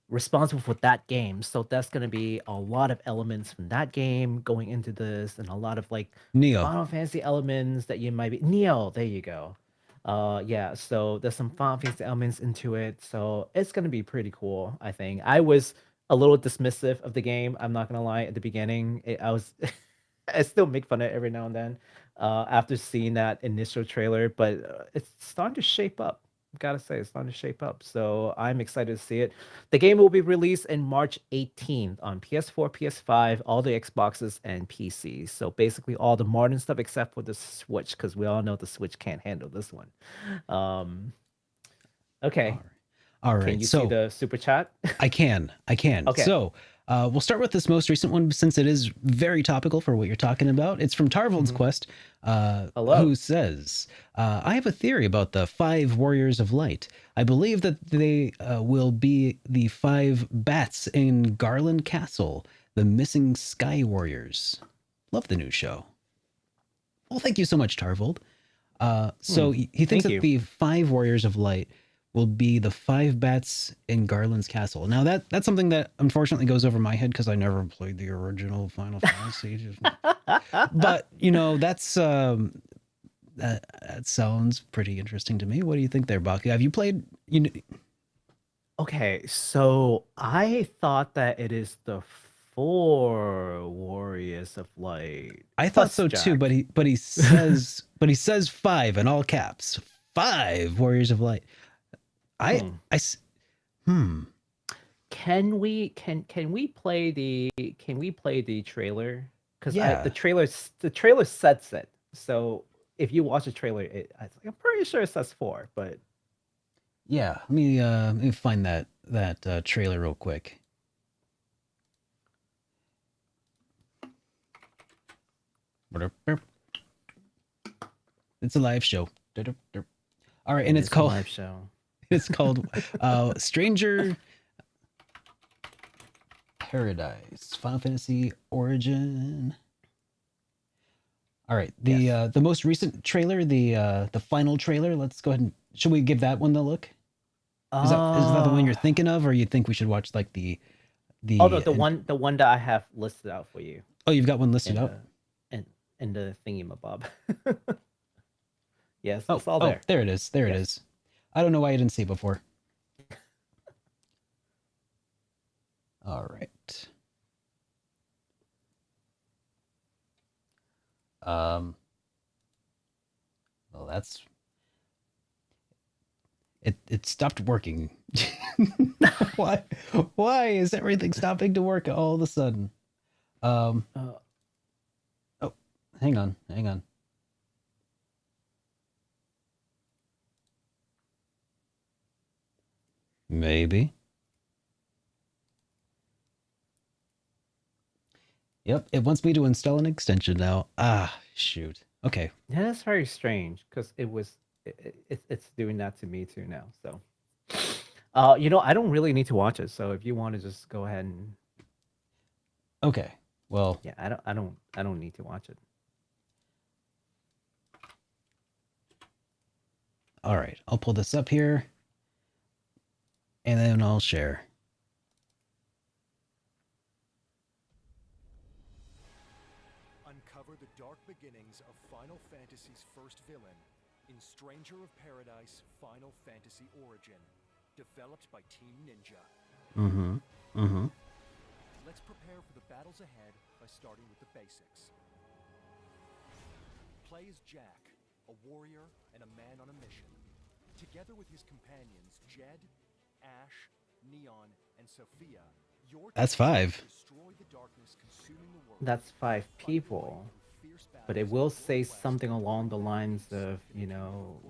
responsible for that game. So that's gonna be a lot of elements from that game going into this, and a lot of like Neo. Final Fantasy elements that you might be Neo. There you go. Yeah. So there's some Final Fantasy elements into it. So it's gonna be pretty cool. I think I was a little dismissive of the game. I'm not gonna lie. At the beginning, I was. I still make fun of it every now and then. After seeing that initial trailer, but it's starting to shape up. Gotta say, it's starting to shape up. So I'm excited to see it. The game will be released in March 18th on PS4, PS5, all the Xboxes, and PCs. So basically, all the modern stuff except for the Switch, because we all know the Switch can't handle this one. Um, All okay, right. All can right. you see So the super chat? I can. Okay. So we'll start with this most recent one since it is very topical for what you're talking about. It's from Tarvold's Mhm. Quest, Hello. who says, I have a theory about the 5 Warriors of Light. I believe that they will be the 5 bats in Garland Castle, the missing Sky Warriors. Love the new show. Well, thank you so much, Tarvold. So he thinks Thank that you. the 5 Warriors of Light will be the 5 bats in Garland's castle. Now that's something that unfortunately goes over my head because I never played the original Final Fantasy. But that's that sounds pretty interesting to me. What do you think there, Baku? Have you played? Okay, so I thought that it is the 4 Warriors of Light I thought plus so too, Jack. but he says 5 in all caps. 5 Warriors of Light. I Hmm. I hmm. Can we play the trailer? Because Yeah. the trailer sets it. So if you watch the trailer, I'm pretty sure it says 4, but Yeah, let me find that trailer real quick. It's a live show. All right, and it it's is a called live show. It's called Stranger Paradise, Final Fantasy Origin. All right, the most recent trailer, the final trailer. Let's go ahead and should we give that one the look? Is that the one you're thinking of, or you think we should watch like the Oh no, the one that I have listed out for you Oh, you've got one listed out. in the thingamabob. Yes, Oh, it's all there. There it is. There it is. I don't know why I didn't see it before. All right. Well, that's it stopped working. Why is everything stopping to work all of a sudden? Oh, hang on. Maybe. Yep, it wants me to install an extension now. Ah, shoot. Okay. Yeah, that's very strange because it's doing that to me too now. So, I don't really need to watch it. So if you want to just go ahead and Okay. Well, yeah, I don't need to watch it. all right. I'll pull this up here and then I'll share. Uncover the dark beginnings of Final Fantasy's first villain in Stranger of Paradise Final Fantasy Origin, developed by Team Ninja. Let's prepare for the battles ahead by starting with the basics. Play as Jack, a warrior and a man on a mission. Together with his companions Jed, Ash, Neon, and Sophia, That's 5. That's 5 people, but it will say something along the lines of,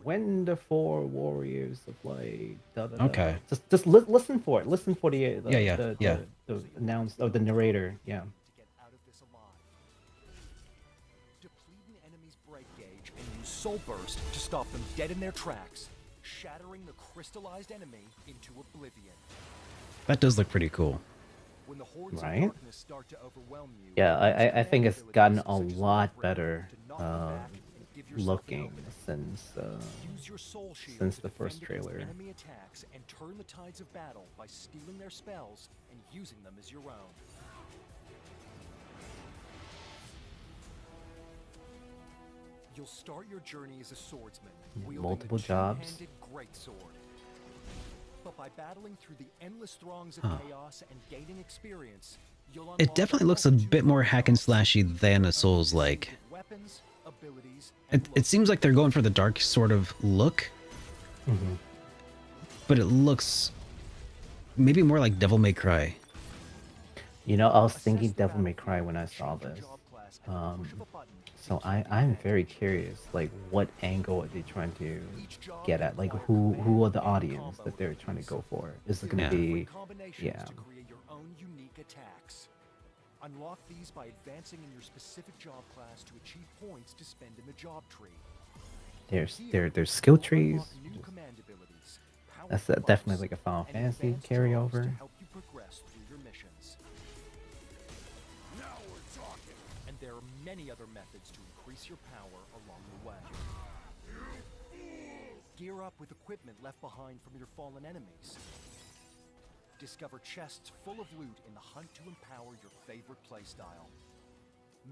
when the 4 warriors of light. Okay. Just listen for it. Listen for the announce of the narrator. Yeah. Deplete an enemy's break gauge and use Soul Burst to stop them dead in their tracks, shattering the crystallized enemy into oblivion. That does look pretty cool. When the hordes Right? of darkness start to overwhelm you, Yeah, I think it's gotten a lot better looking since use your soul shield since to the first defend against trailer. enemy attacks and turn the tides of battle by stealing their spells and using them as your own. You'll start your journey as a swordsman, wielding Multiple a jobs. two-handed greatsword. But by battling through the endless throngs of chaos and gaining experience, you'll It definitely looks a bit more hack and slashy than a Souls-like. weapons, abilities, It seems like they're going for the dark sort of look, but it looks maybe more like Devil May Cry. I was thinking Devil May Cry when I saw this. So I'm very curious, like what angle are they trying to get at? Like who are the audience that they're trying to go for? Is it going to be, yeah? to create your own unique attacks. Unlock these by advancing in your specific job class to achieve points to spend in the job tree. There's skill trees. Unlock new command abilities, That's powerful definitely buffs, like a Final and Fantasy advanced jobs to carryover. help you progress through your missions. Now we're talking. And there are many other methods to increase your power along the way. Gear up with equipment left behind from your fallen enemies. Discover chests full of loot in the hunt to empower your favorite playstyle.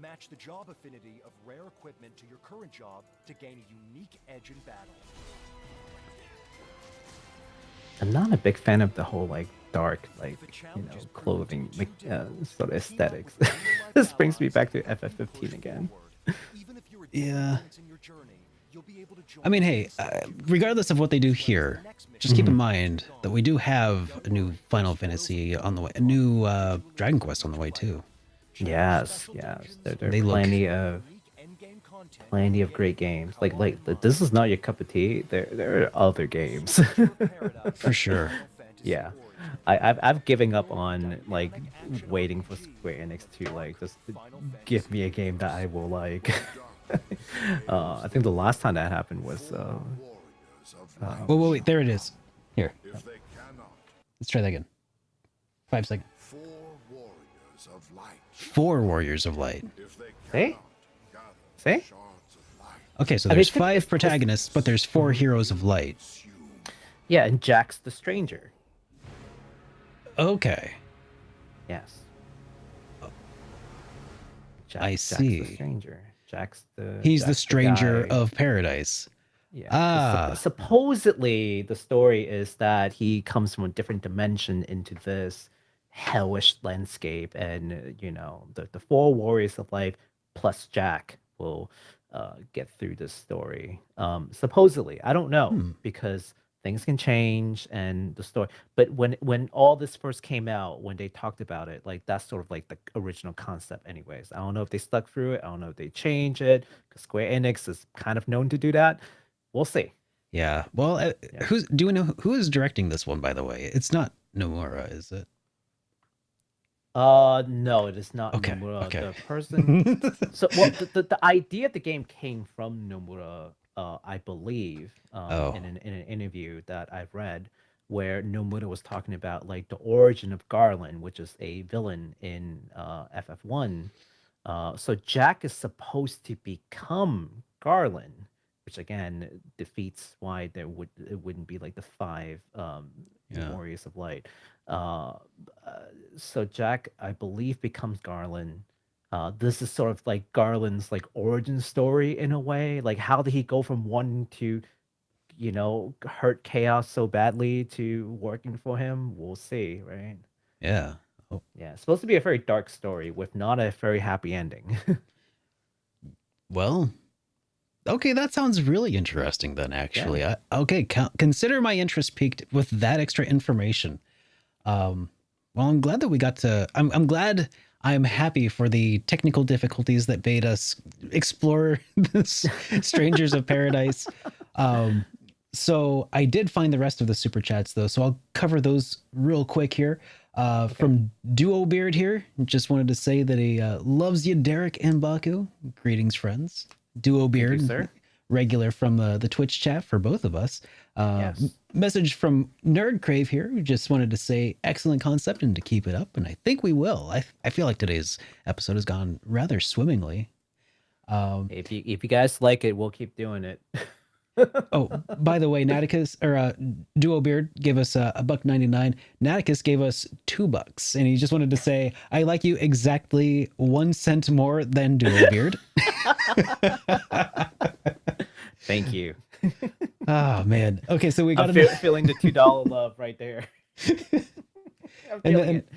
Match the job affinity of rare equipment to your current job to gain a unique edge in battle. I'm not a big fan of the whole like dark clothing sort of aesthetics. This brings me back to FF15 again. Yeah. I mean, hey, regardless of what they do here, just keep in mind that we do have a new Final Fantasy on the way, a new Dragon Quest on the way too. Yes. There They are look- plenty of great games. Like this is not your cup of tea. There are other games. For sure. Yeah. I've given up on like waiting for Square Enix to like just give me a game that I will like. I think the last time that happened was Wait, there it is. Here, If they cannot, let's try that again. 5 seconds. 4 warriors of light. 4 warriors of light. If they See? cannot, gather See? shards of light. Okay, so I mean, there's it's- 5 it's- protagonists, but there's 4 heroes of light. Consume. Yeah, and Jack's the stranger. Okay. Yes. I Jack's see. the stranger. He's the Jack's stranger guy. of paradise. Yeah. Ah. Supposedly, the story is that he comes from a different dimension into this hellish landscape, and the 4 warriors of life plus Jack will get through this story. Supposedly, I don't know because things can change and the story. But when all this first came out, when they talked about it, like that's sort of like the original concept, anyways. I don't know if they stuck through it. I don't know if they change it because Square Enix is kind of known to do that. We'll see. Yeah. Well, Yeah. do we know who is directing this one, by the way? It's not Nomura, is it? No, it is not Okay, Nomura. okay. The person. So, well, the idea of the game came from Nomura, I believe, Oh. in an interview that I've read, where Nomura was talking about like the origin of Garland, which is a villain in FF1. So Jack is supposed to become Garland, which again defeats why it wouldn't be like the 5 Yeah. Warriors of Light. So Jack, I believe, becomes Garland. This is sort of like Garland's like origin story in a way. Like how did he go from wanting to, hurt Chaos so badly to working for him? We'll see, right? Yeah. Oh, Yeah, it's supposed to be a very dark story with not a very happy ending. well, okay, that sounds really interesting then, actually. Okay, consider my interest piqued with that extra information. Well, I'm glad that we got to... I'm glad... I'm happy for the technical difficulties that made us explore this Strangers of Paradise. So I did find the rest of the super chats though, so I'll cover those real quick here. From Duo Beard here, just wanted to say that he loves you, Derek and Baku. Greetings, friends. Duo Beard, sir. regular from the Twitch chat for both of us. Yes. Message from Nerd Crave here, who just wanted to say excellent concept and to keep it up, and I think we will. I feel like today's episode has gone rather swimmingly. If you guys like it, we'll keep doing it. Oh, by the way, Naticus or Duo Beard gave us a $1.99. Naticus gave us $2, and he just wanted to say, "I like you exactly 1 cent more than Duo Beard." Thank you. Oh man. Okay, so we got I'm feeling the $2 love right there. I'm feeling it.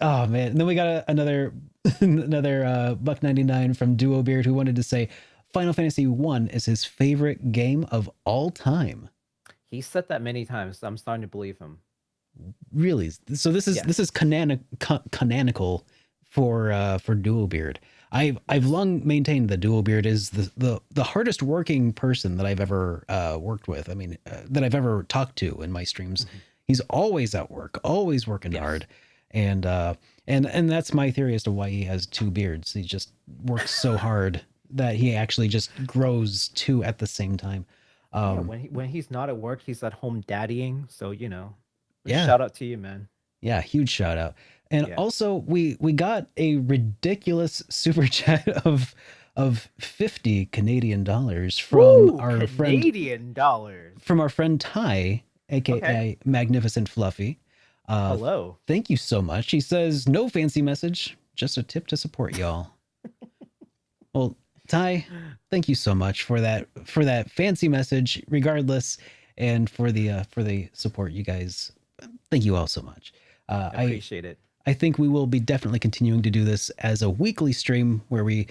Oh man, and then we got another $1.99 from Duo Beard, who wanted to say Final Fantasy 1 is his favorite game of all time. He said that many times. I'm starting to believe him. Really? So this is canonical for Duo Beard. I've long maintained that Duo Beard is the hardest working person that I've ever worked with. I mean, that I've ever talked to in my streams. Mm-hmm. He's always at work, always working hard, and that's my theory as to why he has 2 beards. He just works so hard that he actually just grows 2 at the same time. When he's not at work, he's at home daddying. So Yeah. shout out to you, man. Yeah, huge shout out. And also we got a ridiculous super chat of 50 Canadian dollars from our friend Canadian dollars. From our friend Ty, aka Magnificent Fluffy. Hello. Thank you so much. He says, "No fancy message, just a tip to support y'all." Well, Ty, thank you so much for that fancy message, regardless, and for the support, you guys. Thank you all so much. I appreciate it. I think we will be definitely continuing to do this as a weekly stream where we,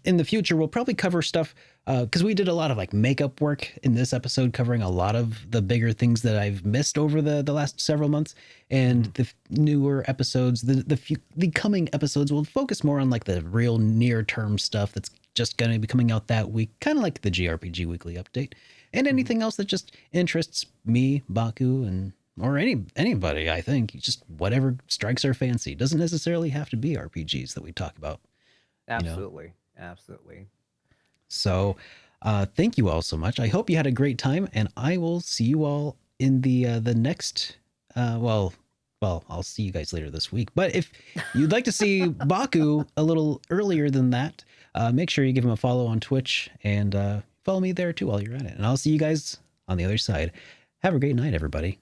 in the future, we'll probably cover stuff, because we did a lot of like makeup work in this episode, covering a lot of the bigger things that I've missed over the last several months. And the newer episodes, the coming episodes will focus more on like the real near term stuff that's just going to be coming out that week, kind of like the JRPG weekly update, and anything else that just interests me, Baku, or anybody. I think just whatever strikes our fancy. Doesn't necessarily have to be RPGs that we talk about. Absolutely. Absolutely. So thank you all so much. I hope you had a great time, and I will see you all in the next well, I'll see you guys later this week. But if you'd like to see Baku a little earlier than that, make sure you give him a follow on Twitch and follow me there too while you're at it. And I'll see you guys on the other side. Have a great night, everybody.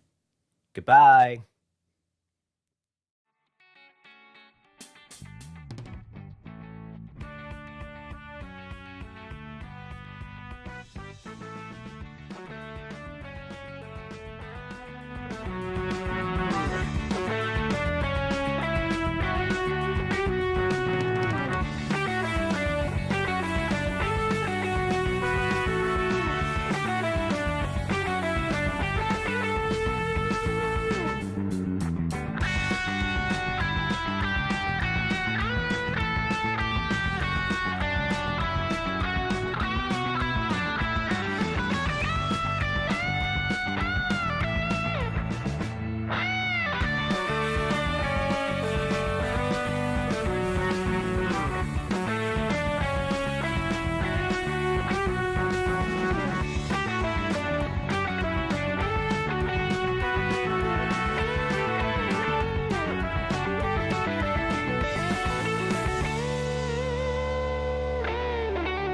Goodbye.